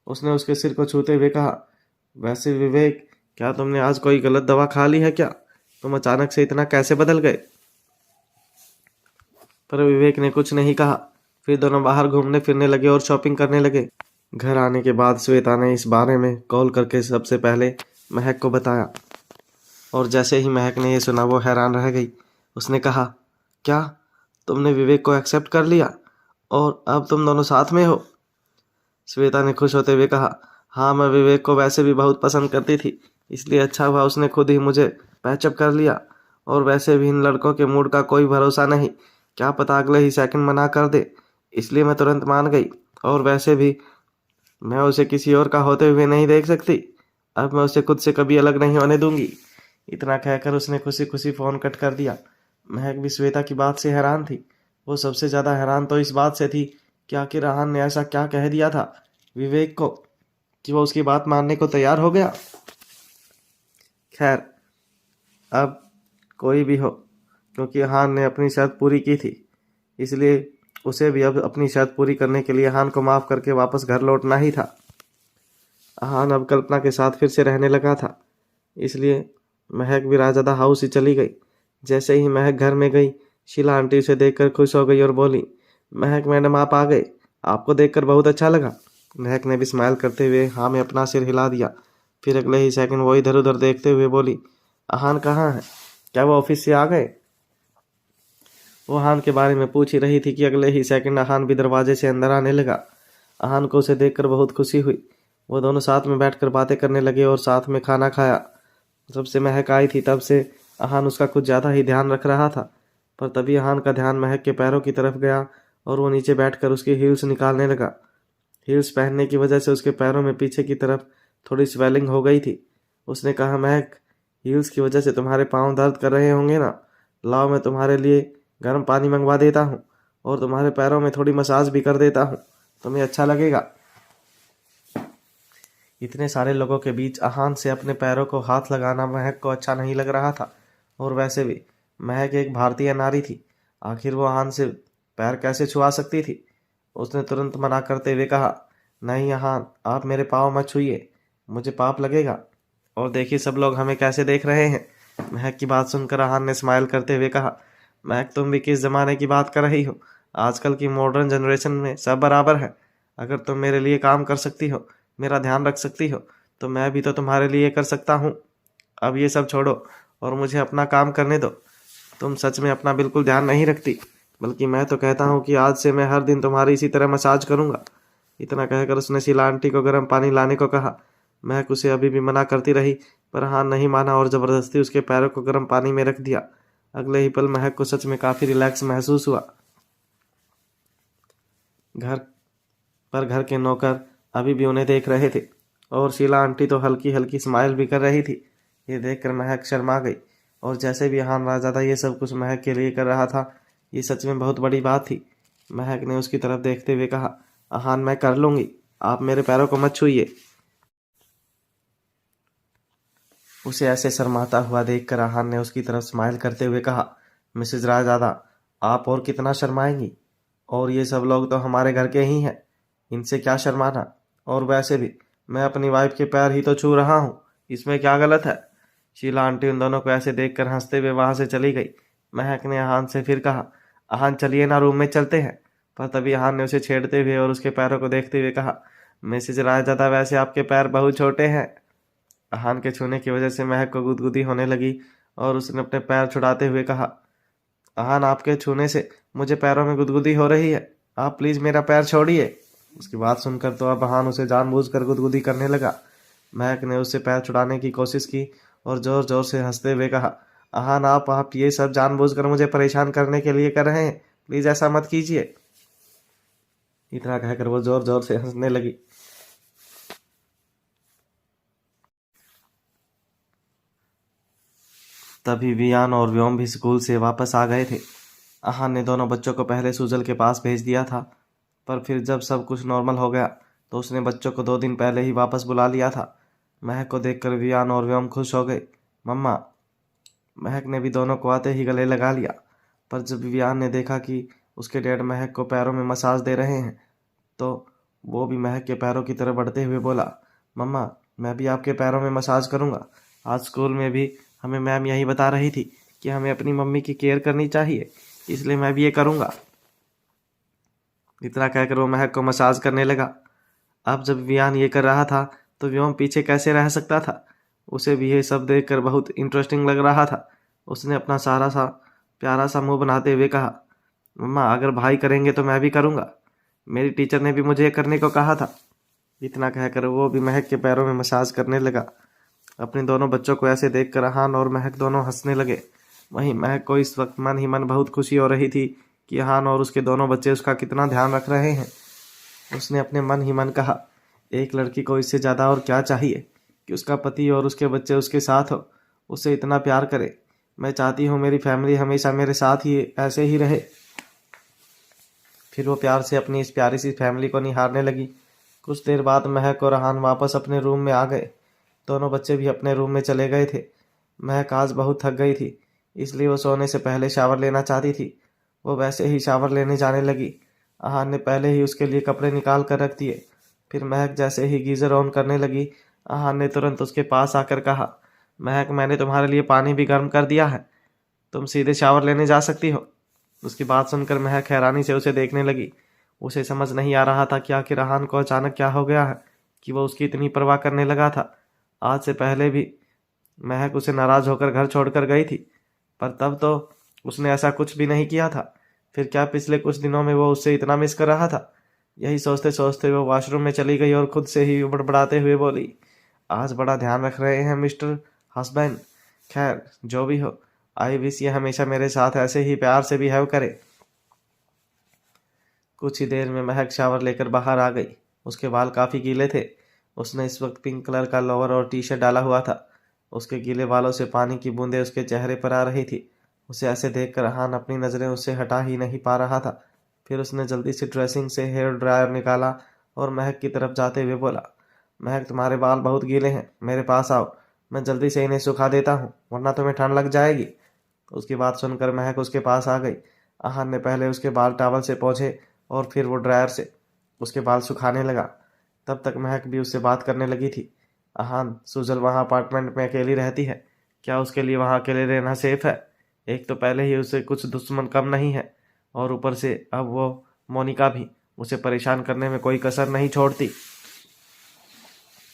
उसने उसके सिर को छूते हुए कहा, वैसे विवेक, क्या तुमने आज कोई गलत दवा खा ली है क्या? तुम अचानक से इतना कैसे बदल गए? पर विवेक ने कुछ नहीं कहा। फिर दोनों बाहर घूमने फिरने लगे और शॉपिंग करने लगे। घर आने के बाद श्वेता ने इस बारे में कॉल करके सबसे पहले महक को बताया और जैसे ही महक ने ये सुना वो हैरान रह गई। उसने कहा, क्या तुमने विवेक को एक्सेप्ट कर लिया और अब तुम दोनों साथ में हो? श्वेता ने खुश होते हुए कहा, हाँ, मैं विवेक को वैसे भी बहुत पसंद करती थी, इसलिए अच्छा हुआ उसने खुद ही मुझे पैचअप कर लिया। और वैसे भी इन लड़कों के मूड का कोई भरोसा नहीं, क्या पता अगले ही सेकंड मना कर दे, इसलिए मैं तुरंत मान गई। और वैसे भी मैं उसे किसी और का होते हुए नहीं देख सकती। अब मैं उसे खुद से कभी अलग नहीं होने दूंगी। इतना कहकर उसने खुशी खुशी फ़ोन कट कर दिया। महक भी श्वेता की बात से हैरान थी। वो सबसे ज़्यादा हैरान तो इस बात से थी कि आखिर राहान ने ऐसा क्या कह दिया था विवेक को कि वो उसकी बात मानने को तैयार हो गया। खैर, अब कोई भी हो, क्योंकि हान ने अपनी शर्त पूरी की थी, इसलिए उसे भी अब अपनी शर्त पूरी करने के लिए हान को माफ़ करके वापस घर लौटना ही था। हान अब कल्पना के साथ फिर से रहने लगा था, इसलिए महक भी राजादा हाउस ही चली गई। जैसे ही महक घर में गई, शीला आंटी उसे देखकर खुश हो गई और बोली, महक मैडम, आप आ गए, आपको देखकर बहुत अच्छा लगा। महक ने भी स्माइल करते हुए हाँ में अपना सिर हिला दिया। फिर अगले ही सेकंड वो इधर उधर देखते हुए बोली, अहान कहाँ है? क्या वो ऑफिस से आ गए? वो हान के बारे में पूछ ही रही थी कि अगले ही सेकंड अहान भी दरवाजे से अंदर आने लगा। अहान को उसे देखकर बहुत खुशी हुई। वो दोनों साथ में बैठकर बातें करने लगे और साथ में खाना खाया। जब से महक आई थी तब से अहान उसका कुछ ज़्यादा ही ध्यान रख रहा था, पर तभी अहान का ध्यान महक के पैरों की तरफ गया और वो नीचे बैठकर उसकी हील्स निकालने लगा। हील्स पहनने की वजह से उसके पैरों में पीछे की तरफ थोड़ी स्वेलिंग हो गई थी। उसने कहा, महक, हील्स की वजह से तुम्हारे पाँव दर्द कर रहे होंगे ना? लाओ, मैं तुम्हारे लिए गर्म पानी मंगवा देता हूँ और तुम्हारे पैरों में थोड़ी मसाज भी कर देता हूँ, तुम्हें अच्छा लगेगा। इतने सारे लोगों के बीच अहान से अपने पैरों को हाथ लगाना महक को अच्छा नहीं लग रहा था, और वैसे भी महक एक भारतीय नारी थी, आखिर वो अहान से पैर कैसे छुआ सकती थी। उसने तुरंत मना करते हुए कहा, नहीं अहान, आप मेरे पाँव मत छुइए, मुझे पाप लगेगा। और देखिए सब लोग हमें कैसे देख रहे हैं। महक की बात सुनकर अहान ने स्माइल करते हुए कहा, महक, तुम भी किस ज़माने की बात कर रही हो? आजकल की मॉडर्न जनरेशन में सब बराबर है। अगर तुम मेरे लिए काम कर सकती हो, मेरा ध्यान रख सकती हो, तो मैं भी तो तुम्हारे लिए कर सकता हूँ। अब ये सब छोड़ो और मुझे अपना काम करने दो। तुम सच में अपना बिल्कुल ध्यान नहीं रखती, बल्कि मैं तो कहता हूँ कि आज से मैं हर दिन तुम्हारी इसी तरह मसाज करूँगा। इतना कहकर उसने शीला आंटी को गर्म पानी लाने को कहा। महक उसे अभी भी मना करती रही, पर हाँ नहीं माना और ज़बरदस्ती उसके पैरों को गर्म पानी में रख दिया। अगले ही पल महक को सच में काफ़ी रिलैक्स महसूस हुआ। घर के नौकर अभी भी उन्हें देख रहे थे और शीला आंटी तो हल्की हल्की स्माइल भी कर रही थी। ये देखकर महक शर्मा गई, और जैसे भी अहान राजादा ये सब कुछ महक के लिए कर रहा था, ये सच में बहुत बड़ी बात थी। महक ने उसकी तरफ देखते हुए कहा, अहान, मैं कर लूँगी, आप मेरे पैरों को मत छूइए। उसे ऐसे शर्माता हुआ देखकर अहान ने उसकी तरफ स्माइल करते हुए कहा, मिसेज रायजादा, आप और कितना शर्माएंगी? और ये सब लोग तो हमारे घर के ही हैं, इनसे क्या शर्माना? और वैसे भी मैं अपनी वाइफ के पैर ही तो छू रहा हूँ, इसमें क्या गलत है? शीला आंटी उन दोनों को ऐसे देखकर हंसते हुए वहां से चली गई। महक ने अहान से फिर कहा, अहान चलिए ना, रूम में चलते हैं। पर तभी अहान ने उसे छेड़ते हुए और उसके पैरों को देखते हुए कहा, मिसेज रायजादा, वैसे आपके पैर बहुत छोटे हैं। अहान के छूने की वजह से महक को गुदगुदी होने लगी और उसने अपने पैर छुड़ाते हुए कहा, अहान, आपके छूने से मुझे पैरों में गुदगुदी हो रही है, आप प्लीज़ मेरा पैर छोड़िए। उसकी बात सुनकर तो अब अहान उसे जानबूझकर गुदगुदी करने लगा। महक ने उससे पैर छुड़ाने की कोशिश की और जोर जोर से हंसते हुए कहा, अहान, आप ये सब जानबूझकर मुझे परेशान करने के लिए कर रहे हैं, प्लीज़ ऐसा मत कीजिए। इतना कहकर वो जोर जोर से हंसने लगी। तभी वियान और व्योम भी स्कूल से वापस आ गए थे। अहान ने दोनों बच्चों को पहले सुजल के पास भेज दिया था, पर फिर जब सब कुछ नॉर्मल हो गया तो उसने बच्चों को 2 दिन पहले ही वापस बुला लिया था। महक को देखकर वियान और व्योम खुश हो गए। मम्मा, महक ने भी दोनों को आते ही गले लगा लिया, पर जब वियान ने देखा कि उसके डैड महक को पैरों में मसाज दे रहे हैं, तो वो भी महक के पैरों की तरफ बढ़ते हुए बोला, मम्मा, मैं भी आपके पैरों में मसाज करूँगा। आज स्कूल में भी हमें मैम यही बता रही थी कि हमें अपनी मम्मी की केयर करनी चाहिए, इसलिए मैं भी ये करूँगा। इतना कहकर वो महक को मसाज करने लगा। अब जब वियान ये कर रहा था तो व्योम पीछे कैसे रह सकता था? उसे भी ये सब देखकर बहुत इंटरेस्टिंग लग रहा था। उसने अपना सारा सा प्यारा सा मुंह बनाते हुए कहा, मम्मा, अगर भाई करेंगे तो मैं भी करूँगा, मेरी टीचर ने भी मुझे ये करने को कहा था। इतना कहकर वो भी महक के पैरों में मसाज करने लगा। अपने दोनों बच्चों को ऐसे देखकर अहान और महक दोनों हंसने लगे। वहीं महक को इस वक्त मन ही मन बहुत खुशी हो रही थी कि अहान और उसके दोनों बच्चे उसका कितना ध्यान रख रहे हैं। उसने अपने मन ही मन कहा, एक लड़की को इससे ज़्यादा और क्या चाहिए कि उसका पति और उसके बच्चे उसके साथ हो, उससे इतना प्यार करे। मैं चाहती हूँ मेरी फैमिली हमेशा मेरे साथ ही ऐसे ही रहे। फिर वो प्यार से अपनी इस प्यारी सी फैमिली को निहारने लगी। कुछ देर बाद महक और अहान वापस अपने रूम में आ गए। दोनों बच्चे भी अपने रूम में चले गए थे। महक आज बहुत थक गई थी, इसलिए वो सोने से पहले शावर लेना चाहती थी। वो वैसे ही शावर लेने जाने लगी। अहान ने पहले ही उसके लिए कपड़े निकाल कर रख दिए। फिर महक जैसे ही गीज़र ऑन करने लगी, अहान ने तुरंत उसके पास आकर कहा, महक, मैंने तुम्हारे लिए पानी भी गर्म कर दिया है, तुम सीधे शावर लेने जा सकती हो। उसकी बात सुनकर महक हैरानी से उसे देखने लगी। उसे समझ नहीं आ रहा था कि आखिर अहान को अचानक क्या हो गया है कि वो उसकी इतनी परवाह करने लगा था। आज से पहले भी महक उसे नाराज़ होकर घर छोड़कर गई थी, पर तब तो उसने ऐसा कुछ भी नहीं किया था। फिर क्या पिछले कुछ दिनों में वो उससे इतना मिस कर रहा था? यही सोचते सोचते वो वॉशरूम में चली गई और खुद से ही बड़बड़ाते हुए बोली, आज बड़ा ध्यान रख रहे हैं मिस्टर हस्बैंड। खैर जो भी हो, आई विश ये हमेशा मेरे साथ ऐसे ही प्यार से बिहेव करे। कुछ ही देर में महक शावर लेकर बाहर आ गई। उसके बाल काफ़ी गीले थे। उसने इस वक्त पिंक कलर का लोअर और टी शर्ट डाला हुआ था। उसके गीले बालों से पानी की बूंदें उसके चेहरे पर आ रही थी। उसे ऐसे देखकर अहान अपनी नज़रें उससे हटा ही नहीं पा रहा था। फिर उसने जल्दी से ड्रेसिंग से हेयर ड्रायर निकाला और महक की तरफ जाते हुए बोला, महक तुम्हारे बाल बहुत गीले हैं, मेरे पास आओ, मैं जल्दी से इन्हें सुखा देता हूँ, वरना तुम्हें ठंड लग जाएगी। उसकी बात सुनकर महक उसके पास आ गई। अहान ने पहले उसके बाल टॉवल से पोंछे और फिर वो ड्रायर से उसके बाल सुखाने लगा। तब तक महक भी उससे बात करने लगी थी। अहान, सुजल वहाँ अपार्टमेंट में अकेली रहती है, क्या उसके लिए वहाँ अकेले रहना सेफ है? एक तो पहले ही उसे कुछ दुश्मन कम नहीं है और ऊपर से अब वो मोनिका भी उसे परेशान करने में कोई कसर नहीं छोड़ती।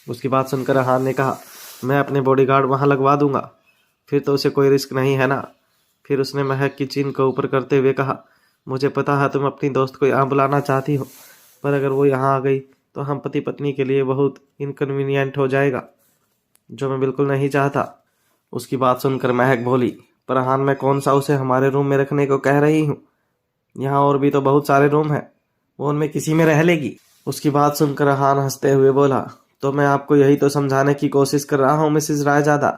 उसकी बात सुनकर अहान ने कहा, मैं अपने बॉडीगार्ड वहाँ लगवा दूंगा, फिर तो उसे कोई रिस्क नहीं है ना। फिर उसने महक की चिन को ऊपर करते हुए कहा, मुझे पता है तुम अपनी दोस्त को यहाँ बुलाना चाहती हो, पर अगर वो यहाँ आ गई तो हम पति पत्नी के लिए बहुत इनकन्वीनियंट हो जाएगा, जो मैं बिल्कुल नहीं चाहता। उसकी बात सुनकर महक बोली, पर अहान, मैं कौन सा उसे हमारे रूम में रखने को कह रही हूँ? यहाँ और भी तो बहुत सारे रूम हैं, वो उनमें किसी में रह लेगी। उसकी बात सुनकर अहान हंसते हुए बोला, तो मैं आपको यही तो समझाने की कोशिश कर रहा हूँ मिसेस रायजादा,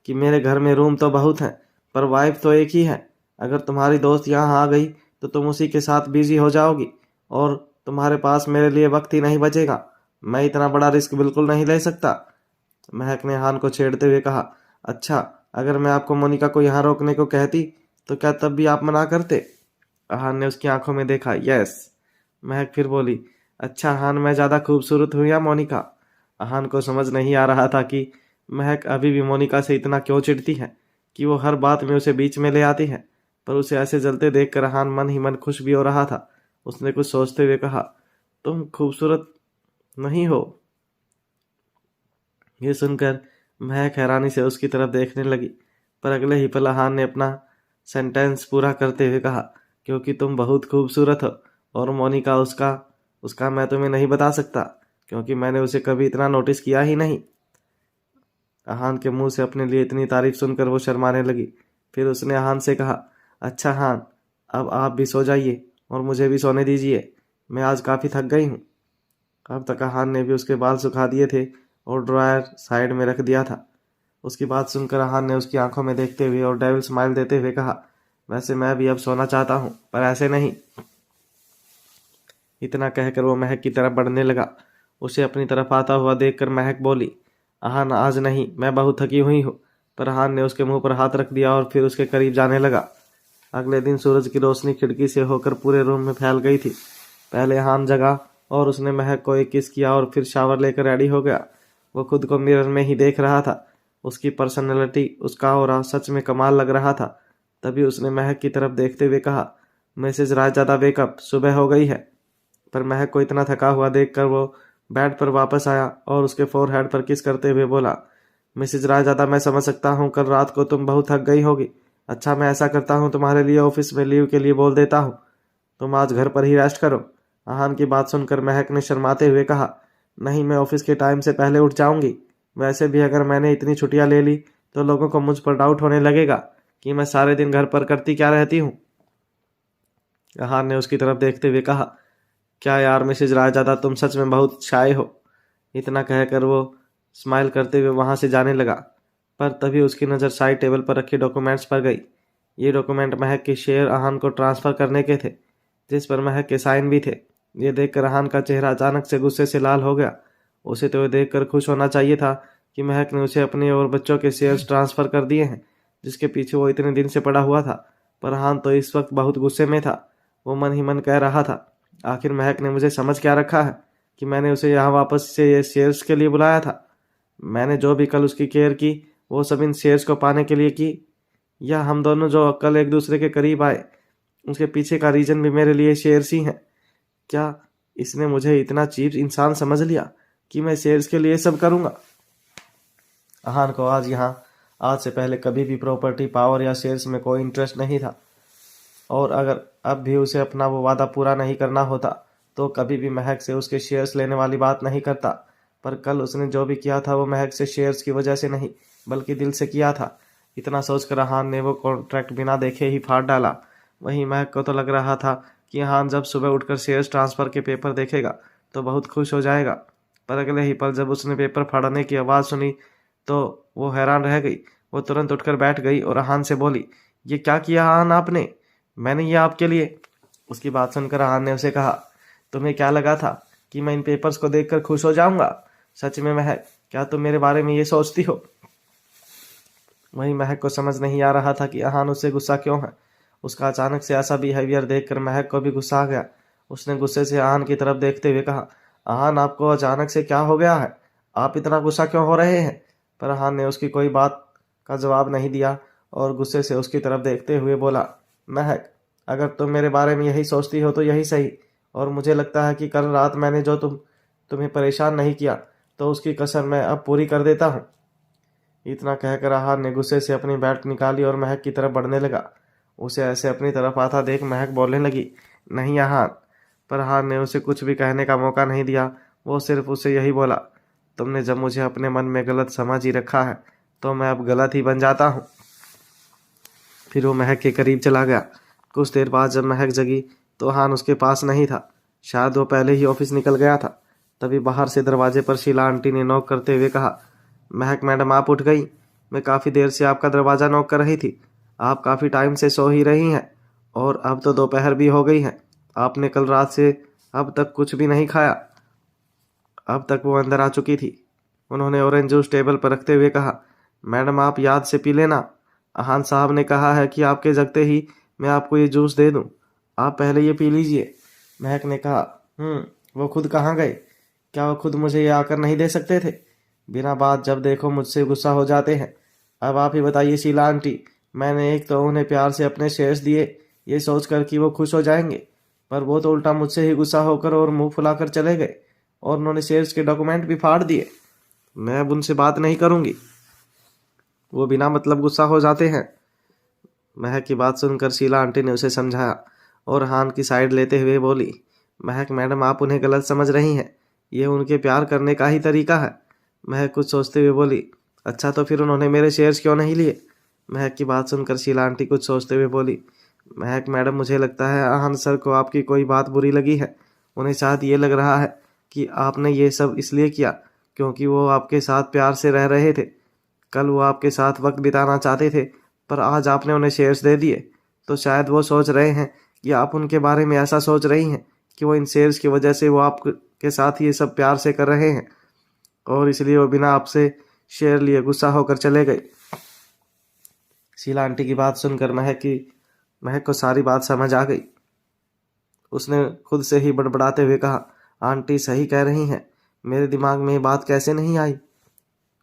कि मेरे घर में रूम तो बहुत हैं पर वाइफ तो एक ही है। अगर तुम्हारी दोस्त यहाँ आ गई तो तुम उसी के साथ बिजी हो जाओगी और तुम्हारे पास मेरे लिए वक्त ही नहीं बचेगा। मैं इतना बड़ा रिस्क बिल्कुल नहीं ले सकता। महक ने अहान को छेड़ते हुए कहा, अच्छा, अगर मैं आपको मोनिका को यहाँ रोकने को कहती तो क्या तब भी आप मना करते? अहान ने उसकी आंखों में देखा। यस। महक फिर बोली, अच्छा अहान, मैं ज़्यादा खूबसूरत हूँ या मोनिका? अहान को समझ नहीं आ रहा था कि महक अभी भी मोनिका से इतना क्यों चिढ़ती है कि वो हर बात में उसे बीच में ले आती है, पर उसे ऐसे जलते देखकर अहान मन ही मन खुश भी हो रहा था। उसने कुछ सोचते हुए कहा, तुम खूबसूरत नहीं हो? ये सुनकर महक हैरानी से उसकी तरफ देखने लगी, पर अगले ही पल अहान ने अपना सेंटेंस पूरा करते हुए कहा, क्योंकि तुम बहुत खूबसूरत हो और मोनिका उसका उसका मैं तुम्हें नहीं बता सकता, क्योंकि मैंने उसे कभी इतना नोटिस किया ही नहीं। अहान के मुंह से अपने लिए इतनी तारीफ सुनकर वो शर्माने लगी। फिर उसने अहान से कहा, अच्छा अहान, अब आप भी सो जाइए और मुझे भी सोने दीजिए, मैं आज काफ़ी थक गई हूँ। अब तक अहान ने भी उसके बाल सुखा दिए थे और ड्रायर साइड में रख दिया था। उसकी बात सुनकर अहान ने उसकी आंखों में देखते हुए और डेविल स्माइल देते हुए कहा, वैसे मैं भी अब सोना चाहता हूँ, पर ऐसे नहीं। इतना कहकर वो महक की तरफ बढ़ने लगा। उसे अपनी तरफ आता हुआ देखकर महक बोली, अहान आज नहीं, मैं बहुत थकी हुई हूँ। पर अहान ने उसके मुंह पर हाथ रख दिया और फिर उसके करीब जाने लगा। अगले दिन सूरज की रोशनी खिड़की से होकर पूरे रूम में फैल गई थी। पहले अहान जगा और उसने महक को एक किस किया और फिर शावर लेकर रेडी हो गया। वो खुद को मिरर में ही देख रहा था। उसकी पर्सनैलिटी, उसका ऑरा सच में कमाल लग रहा था। तभी उसने महक की तरफ देखते हुए कहा, मिसेज रायजादा वेकअप, सुबह हो गई है। पर महक को इतना थका हुआ देखकर वो बेड पर वापस आया और उसके फोरहेड पर किस करते हुए बोला, मिसेज रायजादा, मैं समझ सकता हूँ कल रात को तुम बहुत थक गई होगी। अच्छा, मैं ऐसा करता हूँ, तुम्हारे लिए ऑफिस में लीव के लिए बोल देता हूँ, तुम आज घर पर ही रेस्ट करो। अहान की बात सुनकर महक ने शर्माते हुए कहा, नहीं, मैं ऑफिस के टाइम से पहले उठ जाऊंगी। वैसे भी अगर मैंने इतनी छुट्टियां ले ली तो लोगों को मुझ पर डाउट होने लगेगा कि मैं सारे दिन घर पर करती क्या रहती हूँ। अहान ने उसकी तरफ देखते हुए कहा, क्या यार मिसेज रायजादा, तुम सच में बहुत शाय हो। इतना कहकर वो स्माइल करते हुए वहां से जाने लगा, पर तभी उसकी नज़र साइड टेबल पर रखे डॉक्यूमेंट्स पर गई। ये डॉक्यूमेंट महक के शेयर अहान को ट्रांसफ़र करने के थे, जिस पर महक के साइन भी थे। ये देखकर अहान का चेहरा अचानक से गुस्से से लाल हो गया। उसे तो ये देखकर खुश होना चाहिए था कि महक ने उसे अपने और बच्चों के शेयर्स ट्रांसफ़र कर दिए हैं, जिसके पीछे वो इतने दिन से पड़ा हुआ था। पर अहान तो इस वक्त बहुत गुस्से में था। वो मन ही मन कह रहा था, आखिर महक ने मुझे समझ क्या रखा है कि मैंने उसे यहाँ वापस से ये शेयर्स के लिए बुलाया था। मैंने जो भी कल उसकी केयर की वो सब इन शेयर्स को पाने के लिए की, या हम दोनों जो कल एक दूसरे के करीब आए उसके पीछे का रीजन भी मेरे लिए शेयर्स ही हैं। क्या इसने मुझे इतना चीप इंसान समझ लिया कि मैं शेयर्स के लिए सब करूँगा? अहान को आज से पहले कभी भी प्रॉपर्टी, पावर या शेयर्स में कोई इंटरेस्ट नहीं था, और अगर अब भी उसे अपना वो वादा पूरा नहीं करना होता तो कभी भी महक से उसके शेयर्स लेने वाली बात नहीं करता, पर कल उसने जो भी किया था वो महक से शेयर्स की वजह से नहीं बल्कि दिल से किया था। इतना सोचकर अहान ने वो कॉन्ट्रैक्ट बिना देखे ही फाड़ डाला। वहीं महक को तो लग रहा था कि अहान जब सुबह उठकर शेयर्स ट्रांसफ़र के पेपर देखेगा तो बहुत खुश हो जाएगा, पर अगले ही पल जब उसने पेपर फाड़ने की आवाज़ सुनी तो वो हैरान रह गई। वो तुरंत उठकर बैठ गई और अहान से बोली, ये क्या किया अहान आपने? मैंने ये आपके लिए। उसकी बात सुनकर अहान ने उसे कहा, तुम्हें क्या लगा था कि मैं इन पेपर्स को देखकर खुश हो जाऊंगा? सच में महक, क्या तुम मेरे बारे में ये सोचती हो? वहीं महक को समझ नहीं आ रहा था कि अहान उससे गुस्सा क्यों है। उसका अचानक से ऐसा बिहेवियर देखकर महक को भी गुस्सा आ गया। उसने गुस्से से अहान की तरफ देखते हुए कहा, अहान आपको अचानक से क्या हो गया है? आप इतना गुस्सा क्यों हो रहे हैं? पर अहान ने उसकी कोई बात का जवाब नहीं दिया और गुस्से से उसकी तरफ देखते हुए बोला, महक, अगर तुम मेरे बारे में यही सोचती हो तो यही सही, और मुझे लगता है कि कल रात मैंने जो तुम्हें परेशान नहीं किया तो उसकी कसर मैं अब पूरी कर देता हूँ। इतना कहकर अहान ने गुस्से से अपनी बैट निकाली और महक की तरफ बढ़ने लगा। उसे ऐसे अपनी तरफ आता देख महक बोलने लगी, नहीं अहान। पर अहान ने उसे कुछ भी कहने का मौका नहीं दिया। वो सिर्फ उसे यही बोला, तुमने जब मुझे अपने मन में गलत समझ ही रखा है तो मैं अब गलत ही बन जाता हूँ। फिर वो महक के करीब चला गया। कुछ देर बाद जब महक जगी तो अहान उसके पास नहीं था। शायद वो पहले ही ऑफिस निकल गया था। तभी बाहर से दरवाजे पर शीला आंटी ने नॉक करते हुए कहा, महक मैडम आप उठ गई? मैं काफ़ी देर से आपका दरवाज़ा नॉक कर रही थी। आप काफ़ी टाइम से सो ही रही हैं और अब तो दोपहर भी हो गई है। आपने कल रात से अब तक कुछ भी नहीं खाया। अब तक वो अंदर आ चुकी थी। उन्होंने ऑरेंज जूस टेबल पर रखते हुए कहा, मैडम आप याद से पी लेना। अहान साहब ने कहा है कि आपके जगते ही मैं आपको ये जूस दे दूं। आप पहले ये पी लीजिए। महक ने कहा, वो खुद कहाँ गए? क्या वो खुद मुझे ये आकर नहीं दे सकते थे? बिना बात जब देखो मुझसे गुस्सा हो जाते हैं। अब आप ही बताइए शीला आंटी, मैंने एक तो उन्हें प्यार से अपने शेयर्स दिए ये सोचकर कि वो खुश हो जाएंगे, पर वो तो उल्टा मुझसे ही गुस्सा होकर और मुंह फुलाकर चले गए और उन्होंने शेयर्स के डॉक्यूमेंट भी फाड़ दिए। मैं अब उनसे बात नहीं करूंगी, वो बिना मतलब गुस्सा हो जाते हैं। महक की बात सुनकर शीला आंटी ने उसे समझाया और हान की साइड लेते हुए बोली, महक मैडम आप उन्हें गलत समझ रही हैं। ये उनके प्यार करने का ही तरीका है। महक कुछ सोचते हुए बोली, अच्छा तो फिर उन्होंने मेरे शेयर्स क्यों नहीं लिए? महक की बात सुनकर शीला आंटी कुछ सोचते हुए बोली, महक मैडम मुझे लगता है आहान सर को आपकी कोई बात बुरी लगी है। उन्हें शायद ये लग रहा है कि आपने ये सब इसलिए किया क्योंकि वो आपके साथ प्यार से रह रहे थे। कल वो आपके साथ वक्त बिताना चाहते थे, पर आज आपने उन्हें शेयर्स दे दिए तो शायद वो सोच रहे हैं कि आप उनके बारे में ऐसा सोच रही हैं कि वो इन शेयर्स की वजह से वो आपके साथ ये सब प्यार से कर रहे हैं और इसलिए वो बिना आपसे शेयर लिए गुस्सा होकर चले गए। शीला आंटी की बात सुनकर महक को सारी बात समझ आ गई। उसने खुद से ही बड़बड़ाते हुए कहा, आंटी सही कह रही हैं, मेरे दिमाग में ये बात कैसे नहीं आई।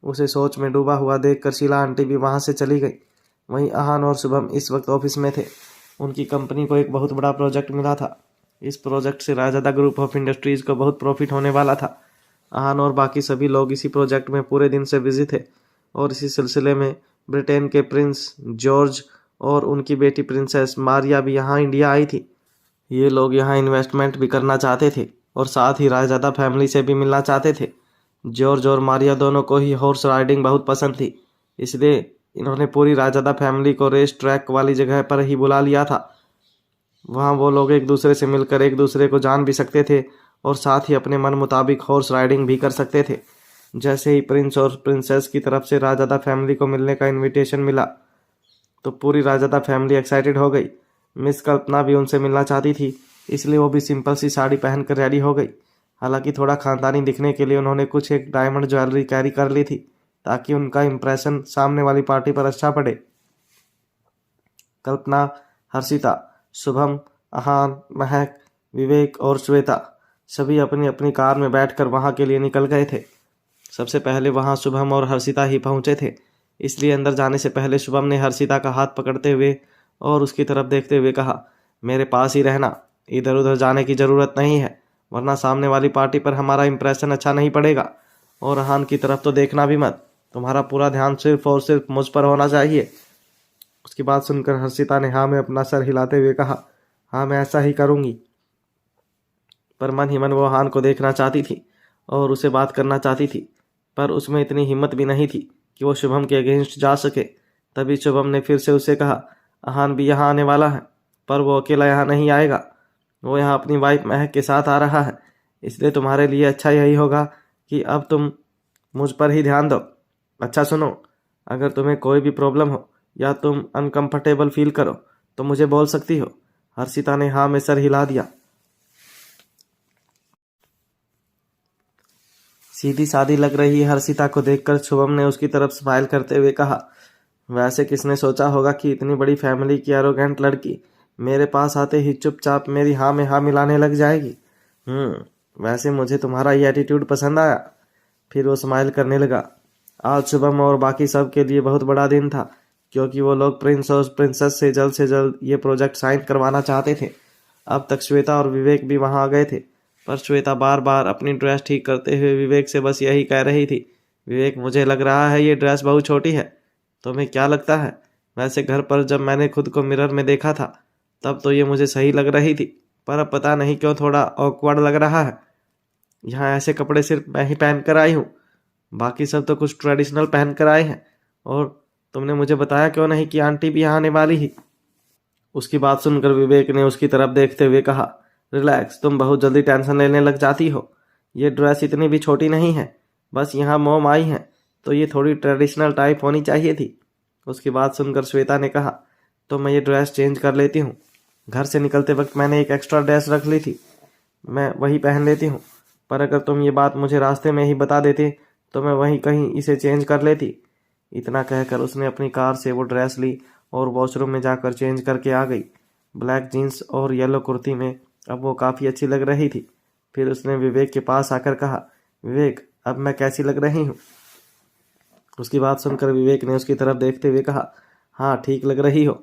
उसे सोच में डूबा हुआ देखकर शीला आंटी भी वहां से चली गई। वहीं आहान और शुभम इस वक्त ऑफिस में थे। उनकी कंपनी को एक बहुत बड़ा प्रोजेक्ट मिला था। इस प्रोजेक्ट से रायजादा ग्रुप ऑफ इंडस्ट्रीज को बहुत प्रॉफिट होने वाला था। आहान और बाकी सभी लोग इसी प्रोजेक्ट में पूरे दिन से बिजी थे और इसी सिलसिले में ब्रिटेन के प्रिंस जॉर्ज और उनकी बेटी प्रिंसेस मारिया भी यहाँ इंडिया आई थी। ये लोग यहाँ इन्वेस्टमेंट भी करना चाहते थे और साथ ही रायजादा फैमिली से भी मिलना चाहते थे। जॉर्ज और मारिया दोनों को ही हॉर्स राइडिंग बहुत पसंद थी, इसलिए इन्होंने पूरी रायजादा फैमिली को रेस ट्रैक वाली जगह पर ही बुला लिया था। वहाँ वो लोग एक दूसरे से मिलकर एक दूसरे को जान भी सकते थे और साथ ही अपने मन मुताबिक हॉर्स राइडिंग भी कर सकते थे। जैसे ही प्रिंस और प्रिंसेस की तरफ से रायजादा फैमिली को मिलने का इनविटेशन मिला तो पूरी रायजादा फैमिली एक्साइटेड हो गई। मिस कल्पना भी उनसे मिलना चाहती थी, इसलिए वो भी सिंपल सी साड़ी पहनकर रेडी हो गई। हालांकि थोड़ा खानदानी दिखने के लिए उन्होंने कुछ एक डायमंड ज्वेलरी कैरी कर ली थी ताकि उनका इंप्रेशन सामने वाली पार्टी पर अच्छा पड़े। कल्पना, हर्षिता, शुभम, आहान, महक, विवेक और श्वेता सभी अपनी अपनी कार में बैठकर वहां के लिए निकल गए थे। सबसे पहले वहां शुभम और हर्षिता ही पहुंचे थे, इसलिए अंदर जाने से पहले शुभम ने हर्षिता का हाथ पकड़ते हुए और उसकी तरफ देखते हुए कहा, मेरे पास ही रहना, इधर उधर जाने की ज़रूरत नहीं है, वरना सामने वाली पार्टी पर हमारा इंप्रेशन अच्छा नहीं पड़ेगा। और आहान की तरफ तो देखना भी मत, तुम्हारा पूरा ध्यान सिर्फ और सिर्फ मुझ पर होना चाहिए। उसकी बात सुनकर हर्षिता ने हाँ में अपना सर हिलाते हुए कहा, हाँ मैं ऐसा ही करूँगी। पर मन ही मन वो हान को देखना चाहती थी और उसे बात करना चाहती थी, पर उसमें इतनी हिम्मत भी नहीं थी कि वो शुभम के अगेंस्ट जा सके। तभी शुभम ने फिर से उसे कहा, अहान भी यहाँ आने वाला है, पर वो अकेला यहाँ नहीं आएगा। वो यहाँ अपनी वाइफ महक के साथ आ रहा है, इसलिए तुम्हारे लिए अच्छा यही होगा कि अब तुम मुझ पर ही ध्यान दो। अच्छा सुनो, अगर तुम्हें कोई भी प्रॉब्लम हो या तुम अनकंफर्टेबल फील करो तो मुझे बोल सकती हो। हर्षिता ने हाँ में सर हिला दिया। सीधी सादी लग रही हर्षिता को देखकर शुभम ने उसकी तरफ स्माइल करते हुए कहा, वैसे किसने सोचा होगा कि इतनी बड़ी फैमिली की एरोगेंट लड़की मेरे पास आते ही चुपचाप मेरी हाँ में हाँ मिलाने लग जाएगी। वैसे मुझे तुम्हारा ये एटीट्यूड पसंद आया। फिर वो स्माइल करने लगा। आज शुभम और बाकी सब के लिए बहुत बड़ा दिन था, क्योंकि वो लोग प्रिंस और प्रिंसेस से जल्द ये प्रोजेक्ट साइन करवाना चाहते थे। अब तक श्वेता और विवेक भी वहां आ गए थे, पर श्वेता बार बार अपनी ड्रेस ठीक करते हुए विवेक से बस यही कह रही थी, विवेक मुझे लग रहा है ये ड्रेस बहुत छोटी है, तुम्हें क्या लगता है? वैसे घर पर जब मैंने खुद को मिरर में देखा था तब तो ये मुझे सही लग रही थी, पर अब पता नहीं क्यों थोड़ा ऑकवर्ड लग रहा है। यहाँ ऐसे कपड़े सिर्फ मैं ही पहन कर आई हूँ, बाकी सब तो कुछ ट्रेडिशनल पहन कर आए हैं, और तुमने मुझे बताया क्यों नहीं कि आंटी भी यहाँ आने वाली ही? उसकी बात सुनकर विवेक ने उसकी तरफ देखते हुए कहा, रिलैक्स, तुम बहुत जल्दी टेंशन लेने लग जाती हो। ये ड्रेस इतनी भी छोटी नहीं है, बस यहाँ मोम आई है तो ये थोड़ी ट्रेडिशनल टाइप होनी चाहिए थी। उसकी बात सुनकर श्वेता ने कहा, तो मैं ये ड्रेस चेंज कर लेती हूँ। घर से निकलते वक्त मैंने एक एक्स्ट्रा ड्रेस रख ली थी, मैं वही पहन लेती हूँ, पर अगर तुम ये बात मुझे रास्ते में ही बता देते तो मैं वहीं कहीं इसे चेंज कर लेती। इतना कहकर उसने अपनी कार से वो ड्रेस ली और वॉशरूम में जाकर चेंज करके आ गई। ब्लैक जीन्स और येलो कुर्ती में अब वो काफ़ी अच्छी लग रही थी। फिर उसने विवेक के पास आकर कहा, विवेक अब मैं कैसी लग रही हूँ? उसकी बात सुनकर विवेक ने उसकी तरफ देखते हुए कहा, हाँ ठीक लग रही हो।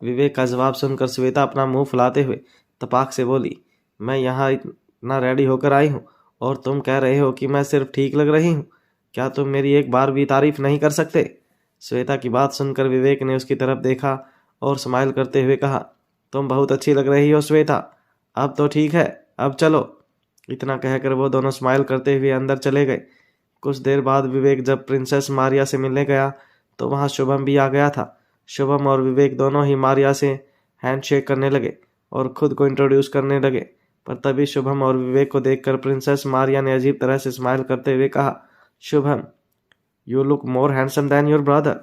विवेक का जवाब सुनकर श्वेता अपना मुंह फुलाते हुए तपाक से बोली, मैं यहाँ इतना रेडी होकर आई हूँ और तुम कह रहे हो कि मैं सिर्फ ठीक लग रही हूँ? क्या तुम मेरी एक बार भी तारीफ नहीं कर सकते? श्वेता की बात सुनकर विवेक ने उसकी तरफ देखा और स्माइल करते हुए कहा, तुम बहुत अच्छी लग रही हो श्वेता, अब तो ठीक है, अब चलो। इतना कहकर वो दोनों स्माइल करते हुए अंदर चले गए। कुछ देर बाद विवेक जब प्रिंसेस मारिया से मिलने गया तो वहाँ शुभम भी आ गया था। शुभम और विवेक दोनों ही मारिया से हैंडशेक करने लगे और खुद को इंट्रोड्यूस करने लगे, पर तभी शुभम और विवेक को देखकर प्रिंसेस मारिया ने अजीब तरह से स्माइल करते हुए कहा, Shubham, you look more handsome than your brother.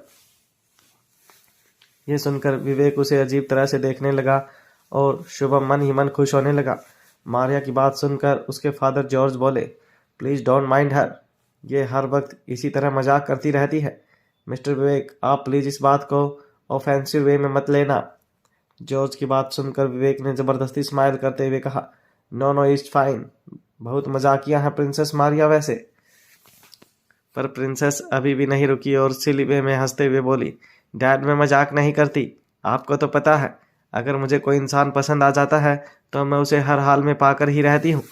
यह सुनकर विवेक उसे अजीब तरह से देखने लगा और शुभम मन ही मन खुश होने लगा। मारिया की बात सुनकर उसके फादर जॉर्ज बोले, प्लीज़ डोंट माइंड हर, ये हर वक्त इसी तरह मजाक करती रहती है। मिस्टर विवेक, आप प्लीज़ इस बात को ऑफेंसिव वे में मत लेना। जॉर्ज की बात सुनकर विवेक ने ज़बरदस्ती स्माइल करते हुए कहा, नो नो इट्स फाइन, बहुत मजाकिया है प्रिंसेस मारिया वैसे। पर प्रिंसेस अभी भी नहीं रुकी और सिली वे में हंसते हुए बोली, डैड मैं मजाक नहीं करती, आपको तो पता है अगर मुझे कोई इंसान पसंद आ जाता है तो मैं उसे हर हाल में पाकर ही रहती हूँ।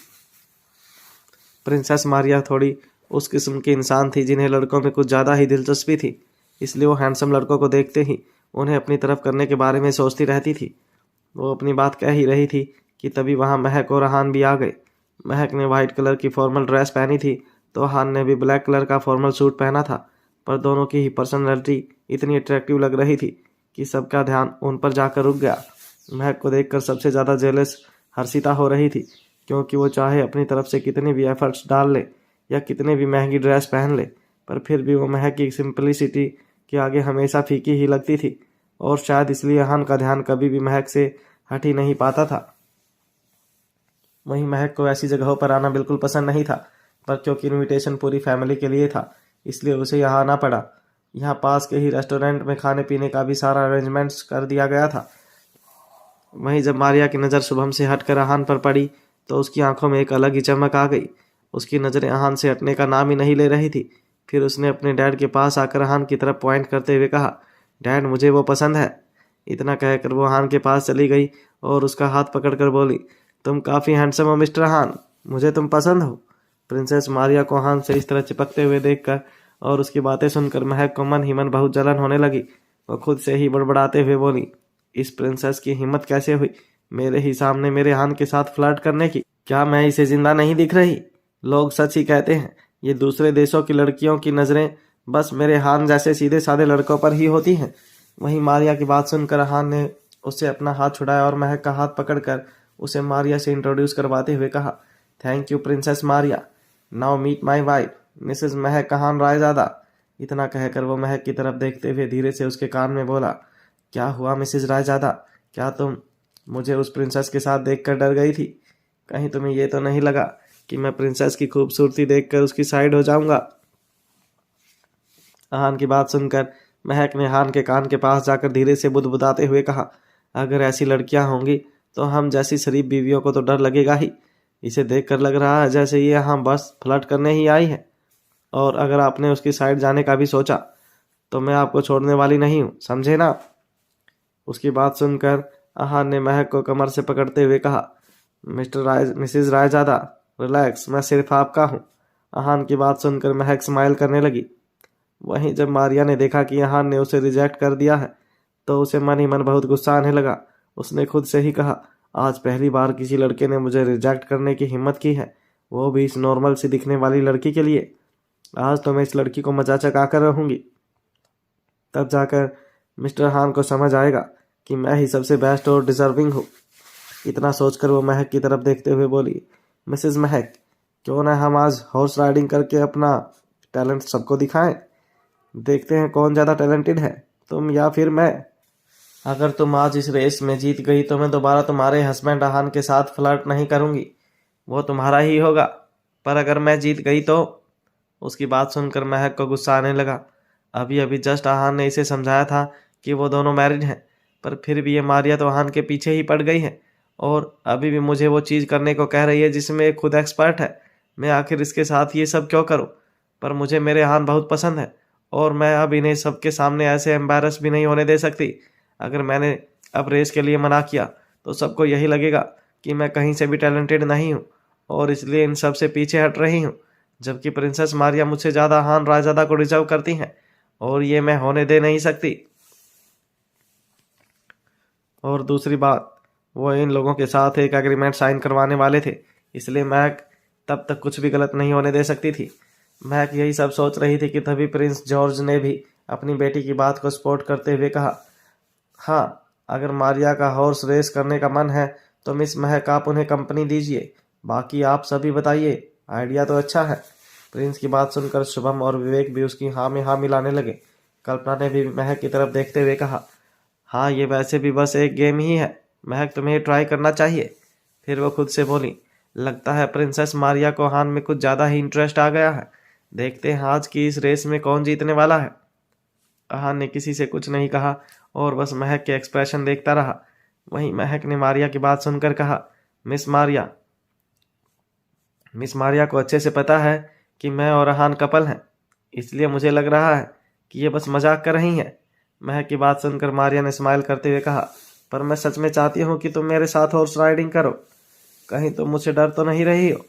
प्रिंसेस मारिया थोड़ी उस किस्म की इंसान थी जिन्हें लड़कों में कुछ ज़्यादा ही दिलचस्पी थी, इसलिए वो हैंडसम लड़कों को देखते ही उन्हें अपनी तरफ करने के बारे में सोचती रहती थी। वो अपनी बात कह ही रही थी कि तभी वहाँ महक और हान भी आ गए। महक ने वाइट कलर की फॉर्मल ड्रेस पहनी थी तो हान ने भी ब्लैक कलर का फॉर्मल सूट पहना था, पर दोनों की ही पर्सनैलिटी इतनी अट्रैक्टिव लग रही थी कि सबका ध्यान उन पर जाकर रुक गया। महक को देखकर सबसे ज़्यादा जेलस हर्षिता हो रही थी, क्योंकि वो चाहे अपनी तरफ से कितने भी एफर्ट्स डाल ले या कितने भी महंगी ड्रेस पहन ले, पर फिर भी वो महक की सिंपलिसिटी के आगे हमेशा फीकी ही लगती थी, और शायद इसलिए हान का ध्यान कभी भी महक से हट ही नहीं पाता था। वहीं महक को ऐसी जगहों पर आना बिल्कुल पसंद नहीं था, पर क्योंकि इनविटेशन पूरी फैमिली के लिए था इसलिए उसे यहाँ आना पड़ा। यहाँ पास के ही रेस्टोरेंट में खाने पीने का भी सारा अरेंजमेंट्स कर दिया गया था। वहीं जब मारिया की नज़र शुभम से हटकर अहान पर पड़ी तो उसकी आंखों में एक अलग ही चमक आ गई। उसकी नज़रें अहान से हटने का नाम ही नहीं ले रही थी। फिर उसने अपने डैड के पास आकर अहान की तरफ पॉइंट करते हुए कहा, डैड मुझे वो पसंद है। इतना कहकर वो अहान के पास चली गई और उसका हाथ पकड़कर बोली, तुम काफ़ी हैंडसम हो मिस्टर अहान, मुझे तुम पसंद हो। प्रिंसेस मारिया को अहान से इस तरह चिपकते हुए देखकर और उसकी बातें सुनकर महक को मन ही मन बहुत जलन होने लगी। वो खुद से ही बड़बड़ाते हुए बोली, इस प्रिंसेस की हिम्मत कैसे हुई मेरे ही सामने मेरे हान के साथ फ्लर्ट करने की? क्या मैं इसे जिंदा नहीं दिख रही? लोग सच ही कहते हैं, ये दूसरे देशों की लड़कियों की नज़रें बस मेरे हान जैसे सीधे साधे लड़कों पर ही होती हैं। वहीं मारिया की बात सुनकर हान ने उससे अपना हाथ छुड़ाया और महक का हाथ पकड़कर उसे मारिया से इंट्रोड्यूस करवाते हुए कहा, thank you princess Maria, now meet my wife Mrs Mahek Kahan Raizada. इतना कहकर वो महक की तरफ देखते हुए धीरे से उसके कान में बोला, क्या हुआ मिसेस रायजादा? क्या तुम मुझे उस प्रिंसेस के साथ देखकर डर गई थी? कहीं तुम्हें ये तो नहीं लगा कि मैं प्रिंसेस की खूबसूरती देखकर उसकी साइड हो जाऊंगा? हान की बात सुनकर महक ने हान के कान के पास जाकर धीरे से बुदबुदाते हुए कहा, अगर ऐसी लड़कियां होंगी तो हम जैसी शरीफ बीवियों को तो डर लगेगा ही। इसे देखकर लग रहा है जैसे ये यहाँ बस फ्लर्ट करने ही आई है, और अगर आपने उसकी साइड जाने का भी सोचा तो मैं आपको छोड़ने वाली नहीं हूँ, समझे ना? उसकी बात सुनकर आहान ने महक को कमर से पकड़ते हुए कहा, मिसेस रायजादा रिलैक्स, मैं सिर्फ आपका हूँ। आहान की बात सुनकर महक स्माइल करने लगी। वहीं जब मारिया ने देखा कि आहान ने उसे रिजेक्ट कर दिया है तो उसे मन ही मन बहुत गुस्सा आने लगा। उसने खुद से ही कहा, आज पहली बार किसी लड़के ने मुझे रिजेक्ट करने की हिम्मत की है, वो भी इस नॉर्मल सी दिखने वाली लड़की के लिए। आज तो मैं इस लड़की को मजा चका कर रहूंगी, तब जाकर मिस्टर हान को समझ आएगा कि मैं ही सबसे बेस्ट और डिजर्विंग हूँ। इतना सोचकर वो महक की तरफ देखते हुए बोली, मिसेस महक, क्यों ना हम आज हॉर्स राइडिंग करके अपना टैलेंट सबको दिखाएं? देखते हैं कौन ज़्यादा टैलेंटेड है, तुम या फिर मैं। अगर तुम आज इस रेस में जीत गई तो मैं दोबारा तुम्हारे हस्बैंड आहान के साथ फ्लर्ट नहीं करूंगी, वो तुम्हारा ही होगा। पर अगर मैं जीत गई तो? उसकी बात सुनकर महक को गुस्सा आने लगा। अभी अभी जस्ट आहान ने इसे समझाया था कि वो दोनों मैरिड हैं, पर फिर भी ये मारिया तो आहान के पीछे ही पड़ गई है और अभी भी मुझे वो चीज़ करने को कह रही है जिसमें ये खुद एक्सपर्ट है। मैं आखिर इसके साथ ये सब क्यों करूं? पर मुझे मेरे आहान बहुत पसंद है और मैं अब इन्हें सबके सामने ऐसे एम्बैरस भी नहीं होने दे सकती। अगर मैंने अब रेस के लिए मना किया तो सबको यही लगेगा कि मैं कहीं से भी टैलेंटेड नहीं हूँ और इसलिए इन सब से पीछे हट रही हूँ, जबकि प्रिंसेस मारिया मुझसे ज़्यादा हान रायजादा को डिजर्व करती हैं और ये मैं होने दे नहीं सकती। और दूसरी बात, वो इन लोगों के साथ एक एग्रीमेंट साइन करवाने वाले थे, इसलिए महक तब तक कुछ भी गलत नहीं होने दे सकती थी। महक यही सब सोच रही थी कि तभी प्रिंस जॉर्ज ने भी अपनी बेटी की बात को सपोर्ट करते हुए कहा, हाँ, अगर मारिया का हॉर्स रेस करने का मन है तो मिस महक आप उन्हें कंपनी दीजिए, बाकी आप सभी बताइए, आइडिया तो अच्छा है। प्रिंस की बात सुनकर शुभम और विवेक भी उसकी हाँ में हाँ मिलाने लगे। कल्पना ने भी महक की तरफ देखते हुए कहा, हाँ, ये वैसे भी बस एक गेम ही है, महक तुम्हें ट्राई करना चाहिए। फिर वो खुद से बोली, लगता है प्रिंसेस मारिया को हान में कुछ ज़्यादा ही इंटरेस्ट आ गया है, देखते हैं आज की इस रेस में कौन जीतने वाला है। हान ने किसी से कुछ नहीं कहा और बस महक के एक्सप्रेशन देखता रहा। वहीं महक ने मारिया की बात सुनकर कहा, मिस मारिया को अच्छे से पता है कि मैं और हान कपल हैं, इसलिए मुझे लग रहा है कि ये बस मजाक कर रही हैं। महक की बात सुनकर मारिया ने स्माइल करते हुए कहा, पर मैं सच में चाहती हूँ कि तुम मेरे साथ हॉर्स राइडिंग करो, कहीं तुम मुझसे डर तो नहीं रही हो?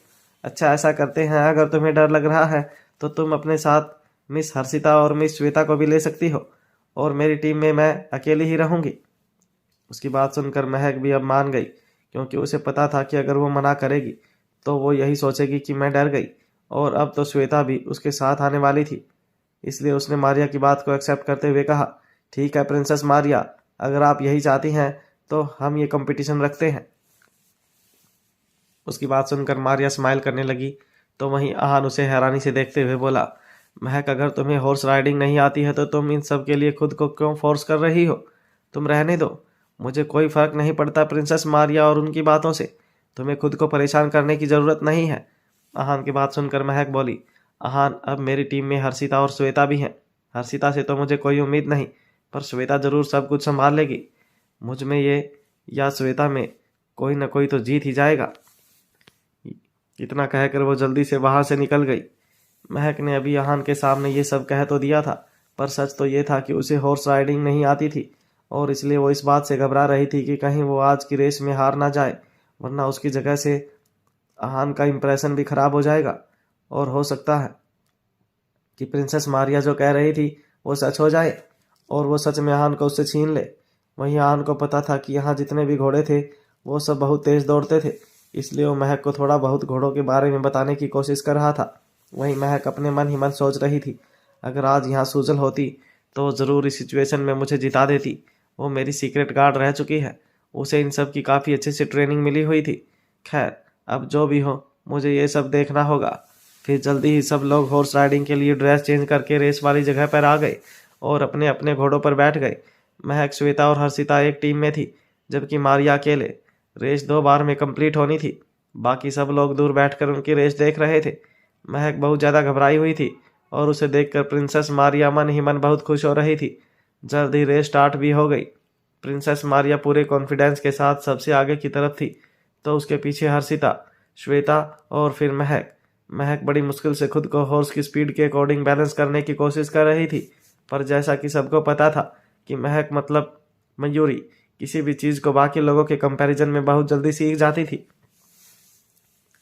अच्छा, ऐसा करते हैं, अगर तुम्हें डर लग रहा है तो तुम अपने साथ मिस हर्षिता और मिस श्वेता को भी ले सकती हो और मेरी टीम में मैं अकेली ही रहूंगी। उसकी बात सुनकर महक भी अब मान गई, क्योंकि उसे पता था कि अगर वो मना करेगी तो वो यही सोचेगी कि मैं डर गई, और अब तो श्वेता भी उसके साथ आने वाली थी। इसलिए उसने मारिया की बात को एक्सेप्ट करते हुए कहा, ठीक है प्रिंसेस मारिया, अगर आप यही चाहती हैं तो हम ये कंपटीशन रखते हैं। उसकी बात सुनकर मारिया स्माइल करने लगी, तो वहीं आहान उसे हैरानी से देखते हुए बोला, महक, अगर तुम्हें हॉर्स राइडिंग नहीं आती है तो तुम इन सब के लिए खुद को क्यों फोर्स कर रही हो? तुम रहने दो, मुझे कोई फर्क नहीं पड़ता प्रिंसेस मारिया और उनकी बातों से, तुम्हें खुद को परेशान करने की ज़रूरत नहीं है। आहान की बात सुनकर महक बोली, आहान, अब मेरी टीम में हर्षिता और श्वेता भी हैं। हर्षिता से तो मुझे कोई उम्मीद नहीं, पर श्वेता ज़रूर सब कुछ संभाल लेगी। मुझ में ये या श्वेता में कोई न कोई तो जीत ही जाएगा। इतना कहकर वो जल्दी से वहाँ से निकल गई। महक ने अभी आहान के सामने ये सब कह तो दिया था, पर सच तो ये था कि उसे हॉर्स राइडिंग नहीं आती थी और इसलिए वो इस बात से घबरा रही थी कि कहीं वो आज की रेस में हार ना जाए, वरना उसकी जगह से आहान का इंप्रेशन भी खराब हो जाएगा और हो सकता है कि प्रिंसेस मारिया जो कह रही थी वो सच हो जाए और वो सच में आहान को उससे छीन ले। वहीं आहान को पता था कि यहाँ जितने भी घोड़े थे वो सब बहुत तेज दौड़ते थे, इसलिए वो महक को थोड़ा बहुत घोड़ों के बारे में बताने की कोशिश कर रहा था। वहीं महक अपने मन ही मन सोच रही थी, अगर आज यहाँ सूजल होती तो ज़रूर इस सिचुएशन में मुझे जिता देती। वो मेरी सीक्रेट गार्ड रह चुकी है, उसे इन सब की काफ़ी अच्छे से ट्रेनिंग मिली हुई थी। खैर, अब जो भी हो मुझे ये सब देखना होगा। फिर जल्दी ही सब लोग हॉर्स राइडिंग के लिए ड्रेस चेंज करके रेस वाली जगह पर आ गए और अपने अपने घोड़ों पर बैठ गए। महक, श्वेता और हर्षिता एक टीम में थी, जबकि मारिया अकेले। रेस 2 बार में कंप्लीट होनी थी। बाकी सब लोग दूर बैठकर उनकी रेस देख रहे थे। महक बहुत ज़्यादा घबराई हुई थी और उसे देखकर प्रिंसेस मारिया मन ही मन बहुत खुश हो रही थी। जल्द ही रेस स्टार्ट भी हो गई। प्रिंसेस मारिया पूरे कॉन्फिडेंस के साथ सबसे आगे की तरफ थी, तो उसके पीछे हर्षिता, श्वेता और फिर महक। महक बड़ी मुश्किल से खुद को हॉर्स की स्पीड के अकॉर्डिंग बैलेंस करने की कोशिश कर रही थी, पर जैसा कि सबको पता था कि महक मतलब मयूरी किसी भी चीज़ को बाकी लोगों के कंपैरिजन में बहुत जल्दी सीख जाती थी।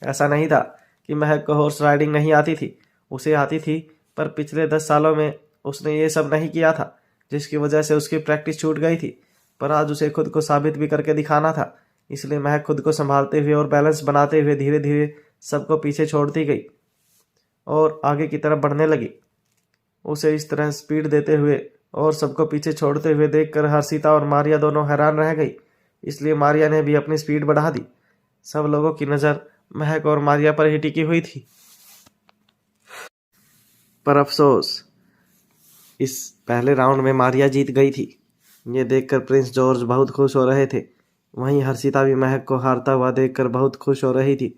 ऐसा नहीं था कि महक को हॉर्स राइडिंग नहीं आती थी, उसे आती थी, पर पिछले 10 सालों में उसने ये सब नहीं किया था, जिसकी वजह से उसकी प्रैक्टिस छूट गई थी। पर आज उसे खुद को साबित भी करके दिखाना था, इसलिए महक खुद को संभालते हुए और बैलेंस बनाते हुए धीरे धीरे सबको पीछे छोड़ती गई और आगे की तरफ बढ़ने लगी। उसे इस तरह स्पीड देते हुए और सबको पीछे छोड़ते हुए देखकर हर्षिता और मारिया दोनों हैरान रह गई, इसलिए मारिया ने भी अपनी स्पीड बढ़ा दी। सब लोगों की नज़र महक और मारिया पर ही टिकी हुई थी। पर अफसोस, इस पहले राउंड में मारिया जीत गई थी। ये देखकर प्रिंस जॉर्ज बहुत खुश हो रहे थे। वहीं हर्षिता भी महक को हारता हुआ देखकर बहुत खुश हो रही थी,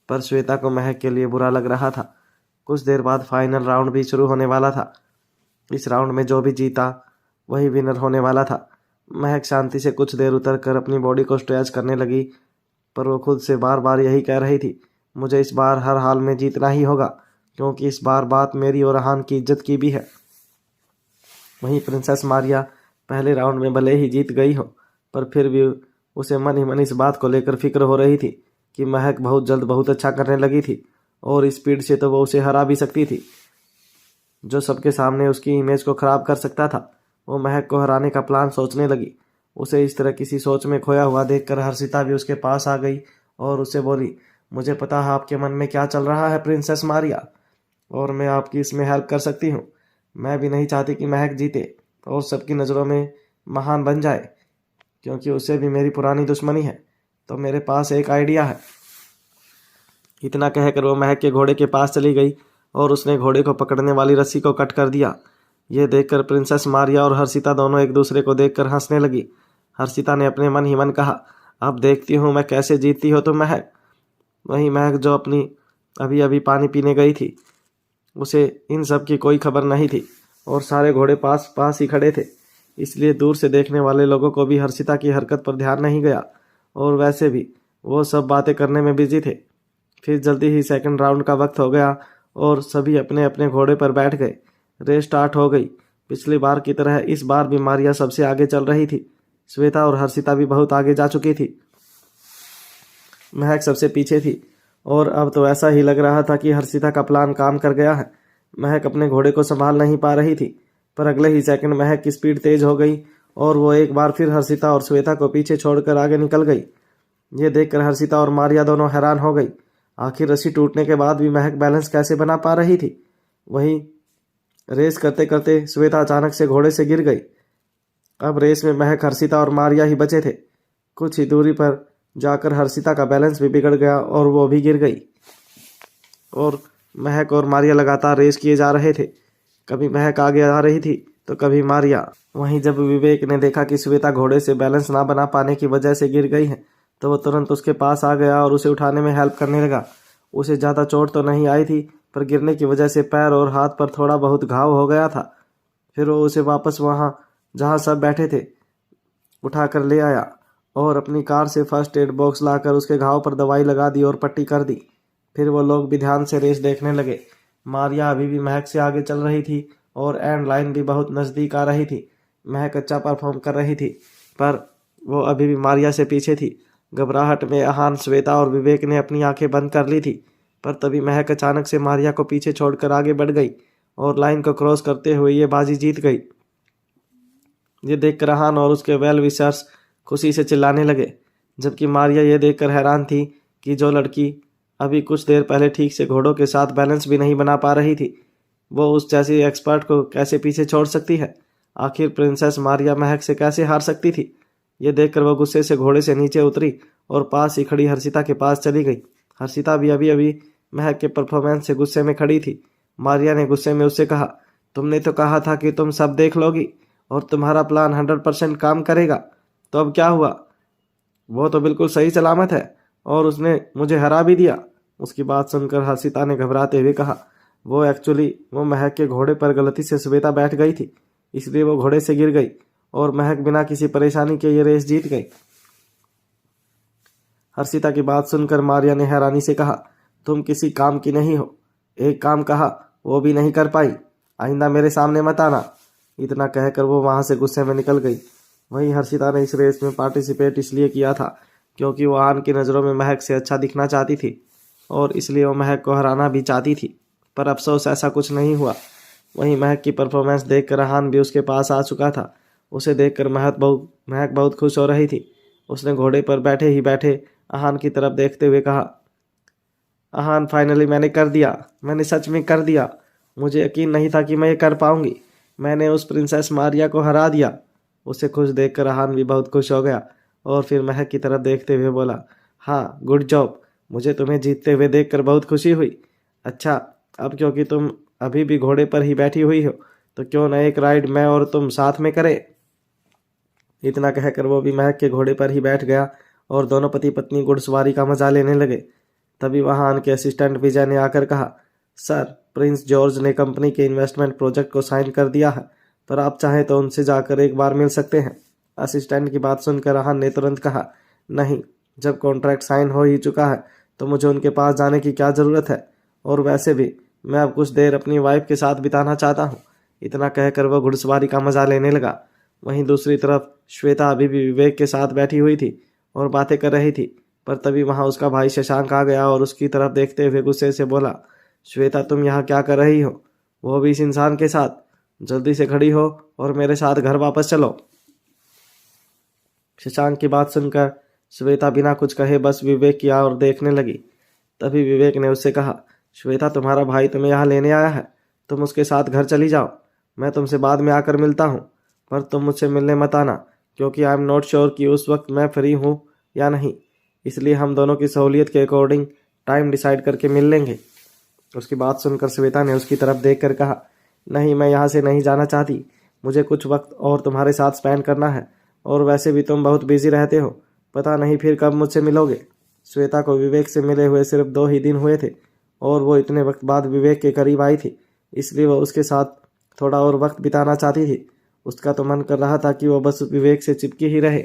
पर श्वेता को महक के लिए बुरा लग रहा था। कुछ देर बाद फाइनल राउंड भी शुरू होने वाला था। इस राउंड में जो भी जीता वही विनर होने वाला था। महक शांति से कुछ देर उतर कर अपनी बॉडी को स्ट्रेच करने लगी, पर वो खुद से बार बार यही कह रही थी, मुझे इस बार हर हाल में जीतना ही होगा, क्योंकि इस बार बात मेरी और हान की इज्जत की भी है। वहीं प्रिंसेस मारिया पहले राउंड में भले ही जीत गई हो, पर फिर भी उसे मन ही मन इस बात को लेकर फिक्र हो रही थी कि महक बहुत जल्द बहुत अच्छा करने लगी थी और स्पीड से तो वो उसे हरा भी सकती थी। जो सबके सामने उसकी इमेज को ख़राब कर सकता था, वो महक को हराने का प्लान सोचने लगी। उसे इस तरह किसी सोच में खोया हुआ देखकर हर्षिता भी उसके पास आ गई और उसे बोली, मुझे पता है आपके मन में क्या चल रहा है प्रिंसेस मारिया, और मैं आपकी इसमें हेल्प कर सकती हूँ। मैं भी नहीं चाहती कि महक जीते और सबकी नज़रों में महान बन जाए, क्योंकि उससे भी मेरी पुरानी दुश्मनी है। तो मेरे पास एक आइडिया है। इतना कहकर वो महक के घोड़े के पास चली गई और उसने घोड़े को पकड़ने वाली रस्सी को कट कर दिया। ये देखकर प्रिंसेस मारिया और हर्षिता दोनों एक दूसरे को देखकर हंसने लगी। हर्षिता ने अपने मन ही मन कहा, अब देखती हूँ मैं कैसे जीतती हो तुम महक। वहीं महक, जो अपनी अभी अभी पानी पीने गई थी, उसे इन सब की कोई खबर नहीं थी और सारे घोड़े पास पास ही खड़े थे, इसलिए दूर से देखने वाले लोगों को भी हर्षिता की हरकत पर ध्यान नहीं गया और वैसे भी वो सब बातें करने में बिजी थे। फिर जल्दी ही सेकंड राउंड का वक्त हो गया और सभी अपने अपने घोड़े पर बैठ गए। रेस स्टार्ट हो गई। पिछली बार की तरह इस बार भी मारिया सबसे आगे चल रही थी। श्वेता और हर्षिता भी बहुत आगे जा चुकी थी। महक सबसे पीछे थी और अब तो ऐसा ही लग रहा था कि हर्षिता का प्लान काम कर गया है। महक अपने घोड़े को संभाल नहीं पा रही थी, पर अगले ही सेकंड महक की स्पीड तेज हो गई और वो एक बार फिर हर्षिता और श्वेता को पीछे छोड़कर आगे निकल गई। ये देखकर हर्षिता और मारिया दोनों हैरान हो गई। आखिर रस्सी टूटने के बाद भी महक बैलेंस कैसे बना पा रही थी। वहीं रेस करते करते श्वेता अचानक से घोड़े से गिर गई। अब रेस में महक, हर्षिता और मारिया ही बचे थे। कुछ ही दूरी पर जाकर हर्षिता का बैलेंस भी बिगड़ गया और वो भी गिर गई और महक और मारिया लगातार रेस किए जा रहे थे। कभी महक आगे आ रही थी तो कभी मारिया। वहीं जब विवेक ने देखा कि श्वेता घोड़े से बैलेंस ना बना पाने की वजह से गिर गई है, तो वो तुरंत उसके पास आ गया और उसे उठाने में हेल्प करने लगा। उसे ज़्यादा चोट तो नहीं आई थी, पर गिरने की वजह से पैर और हाथ पर थोड़ा बहुत घाव हो गया था। फिर वो उसे वापस वहाँ जहाँ सब बैठे थे उठा कर ले आया और अपनी कार से फर्स्ट एड बॉक्स लाकर उसके घाव पर दवाई लगा दी और पट्टी कर दी। फिर वो लोग भी ध्यान से रेस देखने लगे। मारिया अभी भी महक से आगे चल रही थी और एंड लाइन भी बहुत नज़दीक आ रही थी। महक अच्छा परफॉर्म कर रही थी, पर वो अभी भी मारिया से पीछे थी। घबराहट में अहान, श्वेता और विवेक ने अपनी आंखें बंद कर ली थी, पर तभी महक अचानक से मारिया को पीछे छोड़कर आगे बढ़ गई और लाइन को क्रॉस करते हुए ये बाजी जीत गई। ये देखकर अहान और उसके वेल विशर्स खुशी से चिल्लाने लगे, जबकि मारिया ये देखकर हैरान थी कि जो लड़की अभी कुछ देर पहले ठीक से घोड़ों के साथ बैलेंस भी नहीं बना पा रही थी, वो उस जैसी एक्सपर्ट को कैसे पीछे छोड़ सकती है। आखिर प्रिंसेस मारिया महक से कैसे हार सकती थी। ये देखकर वो गुस्से से घोड़े से नीचे उतरी और पास ही खड़ी हर्षिता के पास चली गई। हर्षिता भी अभी अभी महक के परफॉर्मेंस से गुस्से में खड़ी थी। मारिया ने गुस्से में उससे कहा, तुमने तो कहा था कि तुम सब देख लोगी और तुम्हारा प्लान 100% काम करेगा, तो अब क्या हुआ? वो तो बिल्कुल सही सलामत है और उसने मुझे हरा भी दिया। उसकी बात सुनकर हर्षिता ने घबराते हुए कहा, वो महक के घोड़े पर गलती से श्वेता बैठ गई थी, इसलिए वो घोड़े से गिर गई और महक बिना किसी परेशानी के ये रेस जीत गई। हर्षिता की बात सुनकर मारिया ने हैरानी से कहा, तुम किसी काम की नहीं हो। एक काम कहा वो भी नहीं कर पाई, आइंदा मेरे सामने मत आना। इतना कहकर वो वहां से गुस्से में निकल गई। वहीं हर्षिता ने इस रेस में पार्टिसिपेट इसलिए किया था क्योंकि वो आन की नज़रों में महक से अच्छा दिखना चाहती थी और इसलिए वो महक को हराना भी चाहती थी, पर अफसोस ऐसा कुछ नहीं हुआ। वहीं महक की परफॉर्मेंस देखकर आहान भी उसके पास आ चुका था। उसे देखकर महक बहुत खुश हो रही थी। उसने घोड़े पर बैठे ही बैठे आहान की तरफ देखते हुए कहा, आहान, फाइनली मैंने कर दिया, मैंने सच में कर दिया। मुझे यकीन नहीं था कि मैं ये कर पाऊंगी। मैंने उस प्रिंसेस मारिया को हरा दिया। उसे खुश देखकर आहान भी बहुत खुश हो गया और फिर महक की तरफ देखते हुए बोला, हाँ, गुड जॉब। मुझे तुम्हें जीतते हुए देखकर बहुत खुशी हुई। अच्छा, अब क्योंकि तुम अभी भी घोड़े पर ही बैठी हुई हो, तो क्यों न एक राइड मैं और तुम साथ में करें। इतना कहकर वो भी महक के घोड़े पर ही बैठ गया और दोनों पति पत्नी घुड़सवारी का मजा लेने लगे। तभी वहां उनके असिस्टेंट विजय ने आकर कहा, सर, प्रिंस जॉर्ज ने कंपनी के इन्वेस्टमेंट प्रोजेक्ट को साइन कर दिया है, पर आप चाहें तो उनसे जाकर एक बार मिल सकते हैं। असिस्टेंट की बात सुनकर आहान ने तुरंत कहा, नहीं, जब कॉन्ट्रैक्ट साइन हो ही चुका है तो मुझे उनके पास जाने की क्या ज़रूरत है, और वैसे भी मैं अब कुछ देर अपनी वाइफ के साथ बिताना चाहता हूँ। इतना कहकर वह घुड़सवारी का मजा लेने लगा। वहीं दूसरी तरफ श्वेता अभी भी विवेक के साथ बैठी हुई थी और बातें कर रही थी, पर तभी वहां उसका भाई शशांक आ गया और उसकी तरफ देखते हुए गुस्से से बोला, श्वेता, तुम यहाँ क्या कर रही हो, वो भी इस इंसान के साथ? जल्दी से खड़ी हो और मेरे साथ घर वापस चलो। शशांक की बात सुनकर श्वेता बिना कुछ कहे बस विवेक की ओर देखने लगी। तभी विवेक ने उससे कहा, श्वेता, तुम्हारा भाई तुम्हें यहाँ लेने आया है, तुम उसके साथ घर चली जाओ। मैं तुमसे बाद में आकर मिलता हूँ, पर तुम मुझसे मिलने मत आना, क्योंकि आई एम नॉट श्योर कि उस वक्त मैं फ्री हूँ या नहीं, इसलिए हम दोनों की सहूलियत के अकॉर्डिंग टाइम डिसाइड करके मिल लेंगे। उसकी बात सुनकर श्वेता ने उसकी तरफ देख कर कहा, नहीं, मैं यहाँ से नहीं जाना चाहती। मुझे कुछ वक्त और तुम्हारे साथ स्पेंड करना है, और वैसे भी तुम बहुत बिजी रहते हो, पता नहीं फिर कब मुझसे मिलोगे। श्वेता को विवेक से मिले हुए सिर्फ 2 ही दिन हुए थे और वो इतने वक्त बाद विवेक के करीब आई थी, इसलिए वह उसके साथ थोड़ा और वक्त बिताना चाहती थी। उसका तो मन कर रहा था कि वो बस विवेक से चिपकी ही रहे।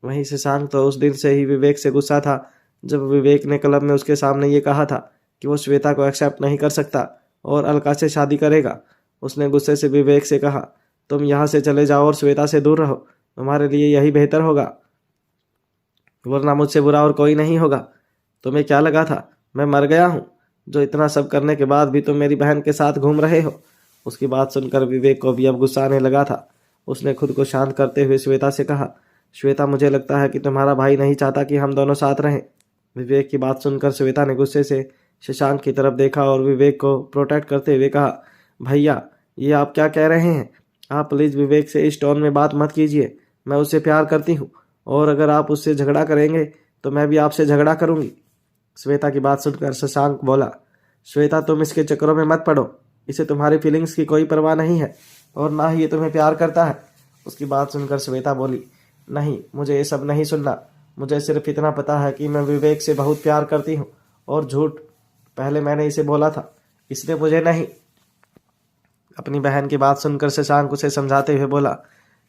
वहीं शशांक तो उस दिन से ही विवेक से गुस्सा था जब विवेक ने क्लब में उसके सामने ये कहा था कि वो श्वेता को एक्सेप्ट नहीं कर सकता और अलका से शादी करेगा। उसने गुस्से से विवेक से कहा, तुम यहाँ से चले जाओ और श्वेता से दूर रहो, तुम्हारे लिए यही बेहतर होगा, वरना मुझसे बुरा और कोई नहीं होगा। तुम्हें क्या लगा था मैं मर गया हूँ, जो इतना सब करने के बाद भी तुम मेरी बहन के साथ घूम रहे हो। उसकी बात सुनकर विवेक को भी अब गुस्सा आने लगा था। उसने खुद को शांत करते हुए श्वेता से कहा, श्वेता, मुझे लगता है कि तुम्हारा भाई नहीं चाहता कि हम दोनों साथ रहें। विवेक की बात सुनकर श्वेता ने गुस्से से शशांक की तरफ देखा और विवेक को प्रोटेक्ट करते हुए कहा, भैया, ये आप क्या कह रहे हैं? आप प्लीज़ विवेक से इस टोन में बात मत कीजिए। मैं उससे प्यार करती हूँ और अगर आप उससे झगड़ा करेंगे तो मैं भी आपसे झगड़ा करूँगी। श्वेता की बात सुनकर शशांक बोला, श्वेता, तुम इसके चक्करों में मत पड़ो, इसे तुम्हारी फीलिंग्स की कोई परवाह नहीं है और ना ही ये तुम्हें प्यार करता है। उसकी बात सुनकर श्वेता बोली, नहीं, मुझे ये सब नहीं सुनना। मुझे सिर्फ इतना पता है कि मैं विवेक से बहुत प्यार करती हूँ और झूठ पहले मैंने इसे बोला था, इसलिए मुझे नहीं। अपनी बहन की बात सुनकर शशांक उसे समझाते हुए बोला,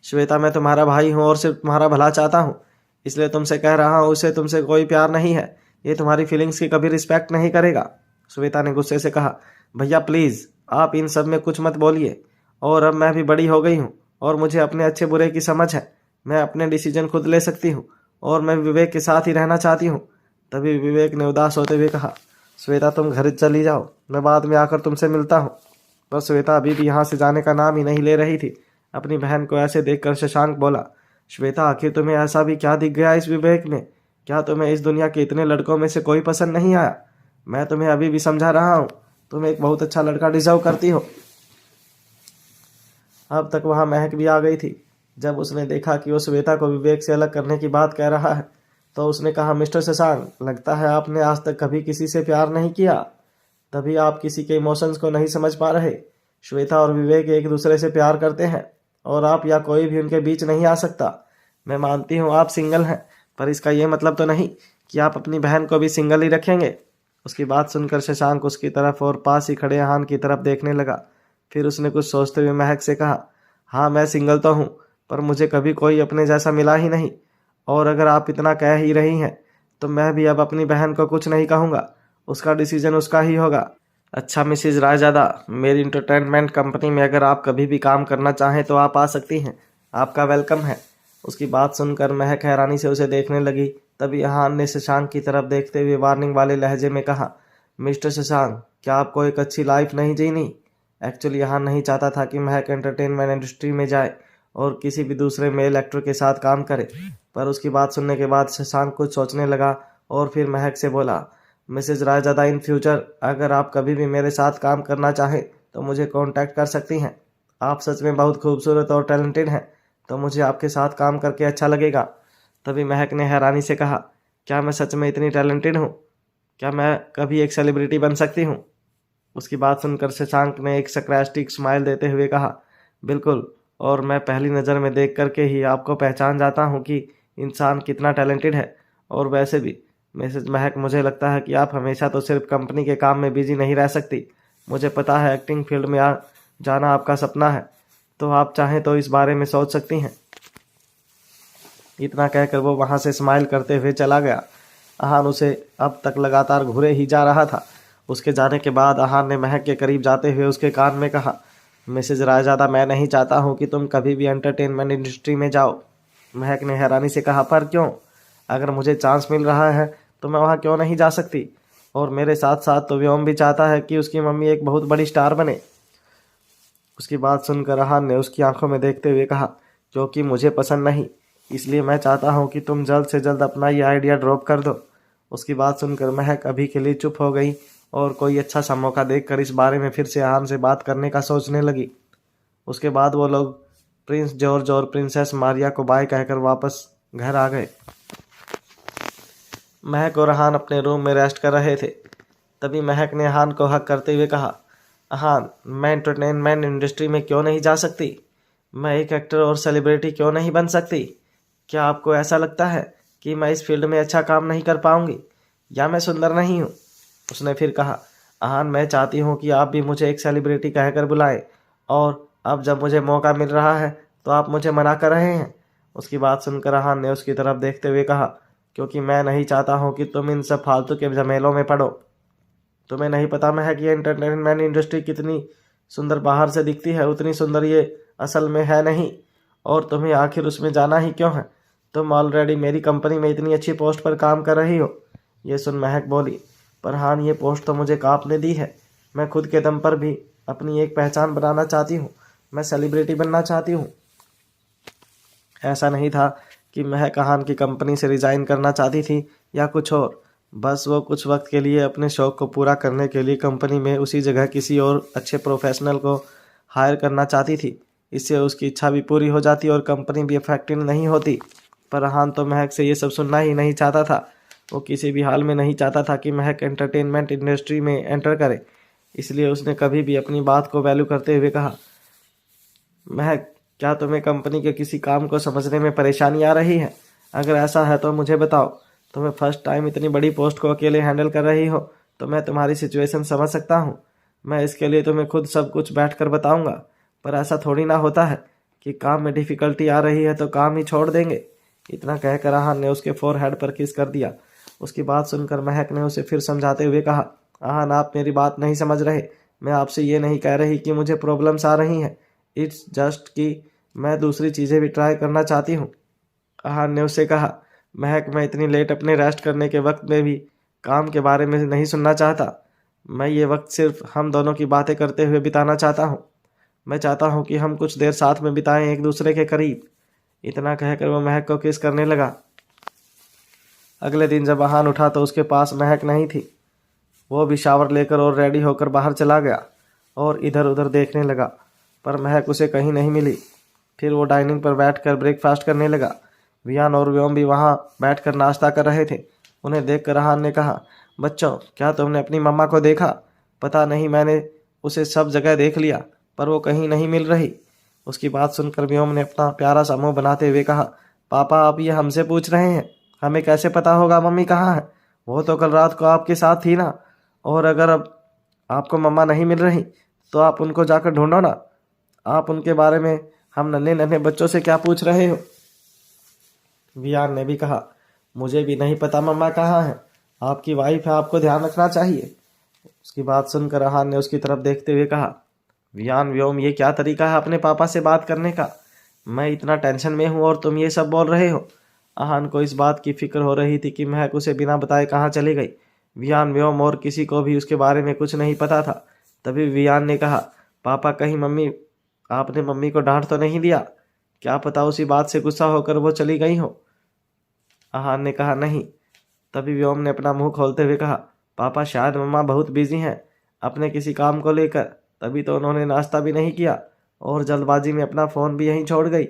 श्वेता, मैं तुम्हारा भाई हूँ और सिर्फ तुम्हारा भला चाहता हूँ, इसलिए तुमसे कह रहा हूँ, उसे तुमसे कोई प्यार नहीं है। ये तुम्हारी फीलिंग्स की कभी रिस्पेक्ट नहीं करेगा। श्वेता ने गुस्से से कहा, भैया प्लीज़, आप इन सब में कुछ मत बोलिए, और अब मैं भी बड़ी हो गई हूँ और मुझे अपने अच्छे बुरे की समझ है। मैं अपने डिसीजन खुद ले सकती हूँ और मैं विवेक के साथ ही रहना चाहती हूँ। तभी विवेक ने उदास होते हुए कहा, श्वेता, तुम घर चली जाओ, मैं बाद में आकर तुमसे मिलता हूँ। पर श्वेता अभी भी यहाँ से जाने का नाम ही नहीं ले रही थी। अपनी बहन को ऐसे देखकर शशांक बोला, श्वेता, आखिर तुम्हें ऐसा भी क्या दिख गया इस विवेक में क्या तुम्हें इस दुनिया के इतने लड़कों में से कोई पसंद नहीं आया? मैं तुम्हें अभी भी समझा रहा हूँ, तुम एक बहुत अच्छा लड़का डिजर्व करती हो। अब तक वहां महक भी आ गई थी। जब उसने देखा कि वो श्वेता को विवेक से अलग करने की बात कह रहा है तो उसने कहा, मिस्टर शशांक, लगता है आपने आज तक कभी किसी से प्यार नहीं किया, तभी आप किसी के इमोशंस को नहीं समझ पा रहे। श्वेता और विवेक एक दूसरे से प्यार करते हैं और आप या कोई भी उनके बीच नहीं आ सकता। मैं मानती हूँ आप सिंगल हैं, पर इसका ये मतलब तो नहीं कि आप अपनी बहन को भी सिंगल ही रखेंगे। उसकी बात सुनकर शशांक उसकी तरफ और पास ही खड़े आहान की तरफ देखने लगा। फिर उसने कुछ सोचते हुए महक से कहा, हाँ मैं सिंगल तो हूँ, पर मुझे कभी कोई अपने जैसा मिला ही नहीं। और अगर आप इतना कह ही रही हैं तो मैं भी अब अपनी बहन को कुछ नहीं कहूँगा, उसका डिसीजन उसका ही होगा। अच्छा मिसिज रायजादा, मेरी इंटरटेनमेंट कंपनी में अगर आप कभी भी काम करना चाहें तो आप आ सकती हैं, आपका वेलकम है। उसकी बात सुनकर महक हैरानी से उसे देखने लगी। तभी आहान ने शशांक की तरफ देखते हुए वार्निंग वाले लहजे में कहा, मिस्टर शशांक, क्या आपको एक अच्छी लाइफ नहीं जीनी? एक्चुअली आहान नहीं चाहता था कि महक एंटरटेनमेंट इंडस्ट्री में जाए और किसी भी दूसरे मेल एक्टर के साथ काम करे, पर उसकी बात सुनने के बाद शशांक कुछ सोचने लगा और फिर महक से बोला, मिसेज रायजादा, इन फ्यूचर अगर आप कभी भी मेरे साथ काम करना चाहें तो मुझे कांटेक्ट कर सकती हैं। आप सच में बहुत खूबसूरत और टैलेंटेड हैं, तो मुझे आपके साथ काम करके अच्छा लगेगा। तभी महक ने हैरानी से कहा, क्या मैं सच में इतनी टैलेंटेड हूँ? क्या मैं कभी एक सेलिब्रिटी बन सकती हूँ? उसकी बात सुनकर शशांक ने एक सरकास्टिक स्माइल देते हुए कहा, बिल्कुल, और मैं पहली नज़र में देख करके ही आपको पहचान जाता हूँ कि इंसान कितना टैलेंटेड है। और वैसे भी मिसेज महक, मुझे लगता है कि आप हमेशा तो सिर्फ कंपनी के काम में बिजी नहीं रह सकती। मुझे पता है एक्टिंग फील्ड में जाना आपका सपना है, तो आप चाहें तो इस बारे में सोच सकती हैं। इतना कहकर वो वहाँ से स्माइल करते हुए चला गया। आहान उसे अब तक लगातार घूरे ही जा रहा था। उसके जाने के बाद आहान ने महक के करीब जाते हुए उसके कान में कहा, मिसेज रायजादा, मैं नहीं चाहता हूँ कि तुम कभी भी एंटरटेनमेंट इंडस्ट्री में जाओ। महक ने हैरानी से कहा, पर क्यों? अगर मुझे चांस मिल रहा है तो मैं वहाँ क्यों नहीं जा सकती? और मेरे साथ साथ तो व्योम भी चाहता है कि उसकी मम्मी एक बहुत बड़ी स्टार बने। उसकी बात सुनकर आहान ने उसकी आंखों में देखते हुए कहा, क्योंकि मुझे पसंद नहीं, इसलिए मैं चाहता हूँ कि तुम जल्द से जल्द अपना ये आइडिया ड्रॉप कर दो। उसकी बात सुनकर महक अभी के लिए चुप हो गई और कोई अच्छा सा मौका देखकर इस बारे में फिर से आहान से बात करने का सोचने लगी। उसके बाद वो लोग प्रिंस जॉर्ज और प्रिंसेस मारिया को बाय कहकर वापस घर आ गए। महक और आहान अपने रूम में रेस्ट कर रहे थे। तभी महक ने आहान को हक करते हुए कहा, आहान, मैं एंटरटेनमेंट इंडस्ट्री में क्यों नहीं जा सकती? मैं एक एक्टर और सेलिब्रिटी क्यों नहीं बन सकती? क्या आपको ऐसा लगता है कि मैं इस फील्ड में अच्छा काम नहीं कर पाऊंगी, या मैं सुंदर नहीं हूँ? उसने फिर कहा, आहान, मैं चाहती हूँ कि आप भी मुझे एक सेलिब्रिटी कहकर बुलाएं, और अब जब मुझे मौका मिल रहा है तो आप मुझे मना कर रहे हैं। उसकी बात सुनकर आहान ने उसकी तरफ देखते हुए कहा, क्योंकि मैं नहीं चाहता हूँ कि तुम इन सब फालतू के झमेलों में पड़ो। तुम्हें नहीं पता महक, ये एंटरटेनमेंट इंडस्ट्री कितनी सुंदर बाहर से दिखती है, उतनी सुंदर ये असल में है नहीं। और तुम्हें आखिर उसमें जाना ही क्यों है? तुम ऑलरेडी मेरी कंपनी में इतनी अच्छी पोस्ट पर काम कर रही हो। ये सुन महक बोली, पर हाँ, ये पोस्ट तो मुझे काप ने दी है। मैं खुद के दम पर भी अपनी एक पहचान बनाना चाहती हूँ। मैं सेलिब्रिटी बनना चाहती हूँ। ऐसा नहीं था कि महक आहान की कंपनी से रिज़ाइन करना चाहती थी या कुछ और। बस वो कुछ वक्त के लिए अपने शौक़ को पूरा करने के लिए कंपनी में उसी जगह किसी और अच्छे प्रोफेशनल को हायर करना चाहती थी। इससे उसकी इच्छा भी पूरी हो जाती और कंपनी भी अफेक्टेड नहीं होती। पर आहान तो महक से ये सब सुनना ही नहीं चाहता था। वो किसी भी हाल में नहीं चाहता था कि महक एंटरटेनमेंट इंडस्ट्री में एंटर करे। इसलिए उसने कभी भी अपनी बात को वैल्यू करते हुए कहा, महक, क्या तुम्हें कंपनी के किसी काम को समझने में परेशानी आ रही है? अगर ऐसा है तो मुझे बताओ। तुम्हें फर्स्ट टाइम इतनी बड़ी पोस्ट को अकेले हैंडल कर रही हो तो मैं तुम्हारी सिचुएशन समझ सकता हूँ। मैं इसके लिए तुम्हें खुद सब कुछ बैठ कर बताऊँगा, पर ऐसा थोड़ी ना होता है कि काम में डिफ़िकल्टी आ रही है तो काम ही छोड़ देंगे। इतना कहकर आहान ने उसके फोरहेड पर किस कर दिया। उसकी बात सुनकर महक ने उसे फिर समझाते हुए कहा, आहान, आप मेरी बात नहीं समझ रहे। मैं आपसे ये नहीं कह रही कि मुझे प्रॉब्लम्स आ रही हैं। इट्स जस्ट कि मैं दूसरी चीज़ें भी ट्राई करना चाहती हूँ। आहान ने उससे कहा, महक, मैं इतनी लेट अपने रेस्ट करने के वक्त में भी काम के बारे में नहीं सुनना चाहता। मैं ये वक्त सिर्फ हम दोनों की बातें करते हुए बिताना चाहता हूँ। मैं चाहता हूँ कि हम कुछ देर साथ में बिताएं, एक दूसरे के करीब। इतना कहकर वो महक को किस करने लगा। अगले दिन जब आहान उठा तो उसके पास महक नहीं थी। वो भी शावर लेकर और रेडी होकर बाहर चला गया और इधर उधर देखने लगा, पर महक उसे कहीं नहीं मिली। फिर वो डाइनिंग पर बैठकर ब्रेकफास्ट करने लगा। वियान और व्योम भी वहाँ बैठकर नाश्ता कर रहे थे। उन्हें देखकर आहान ने कहा, बच्चों, क्या तुमने अपनी मम्मा को देखा? पता नहीं, मैंने उसे सब जगह देख लिया पर वो कहीं नहीं मिल रही। उसकी बात सुनकर व्योम ने अपना प्यारा सा मुंह बनाते हुए कहा, पापा, आप ये हमसे पूछ रहे हैं? हमें कैसे पता होगा मम्मी कहाँ है? वो तो कल रात को आपके साथ थी ना। और अगर अब आपको मम्मा नहीं मिल रही तो आप उनको जाकर ढूंढो ना। आप उनके बारे में हम नन्हे नन्हे बच्चों से क्या पूछ रहे हो? वियान ने भी कहा, मुझे भी नहीं पता मम्मा कहाँ है। आपकी वाइफ है, आपको ध्यान रखना चाहिए। उसकी बात सुनकर आहान ने उसकी तरफ देखते हुए कहा, वियान, व्योम, ये क्या तरीका है अपने पापा से बात करने का? मैं इतना टेंशन में हूँ और तुम ये सब बोल रहे हो। आहान को इस बात की फिक्र हो रही थी कि महक उसे बिना बताए कहाँ चली गई। वियान, व्योम और किसी को भी उसके बारे में कुछ नहीं पता था। तभी वियान ने कहा, पापा, कहीं मम्मी आपने मम्मी को डांट तो नहीं दिया? क्या पता उसी बात से गुस्सा होकर वो चली गई हो। आहान ने कहा, नहीं। तभी व्योम ने अपना मुंह खोलते हुए कहा, पापा, शायद मम्मा बहुत बिजी हैं अपने किसी काम को लेकर, तभी तो उन्होंने नाश्ता भी नहीं किया और जल्दबाजी में अपना फ़ोन भी यहीं छोड़ गई।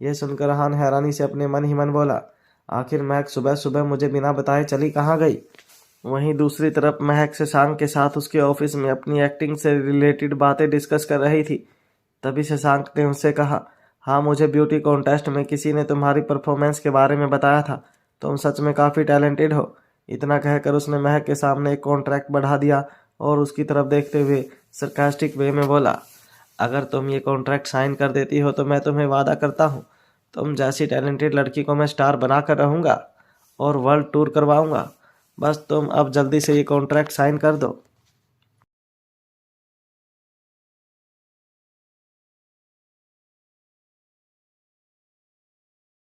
यह सुनकर आहान हैरानी से अपने मन ही मन बोला, आखिर महक सुबह सुबह मुझे बिना बताए चली कहाँ गई? वहीं दूसरी तरफ महक शशांक के साथ उसके ऑफिस में अपनी एक्टिंग से रिलेटेड बातें डिस्कस कर रही थी। तभी शशांक ने उससे कहा, हाँ, मुझे ब्यूटी कॉन्टेस्ट में किसी ने तुम्हारी परफॉर्मेंस के बारे में बताया था। तुम सच में काफ़ी टैलेंटेड हो। इतना कहकर उसने महक के सामने एक कॉन्ट्रैक्ट बढ़ा दिया और उसकी तरफ देखते हुए सरकास्टिक वे में बोला, अगर तुम ये कॉन्ट्रैक्ट साइन कर देती हो तो मैं तुम्हें वादा करता हूँ, तुम जैसी टैलेंटेड लड़की को मैं स्टार बना कर रहूँगा और वर्ल्ड टूर करवाऊँगा। बस तुम अब जल्दी से ये कॉन्ट्रैक्ट साइन कर दो।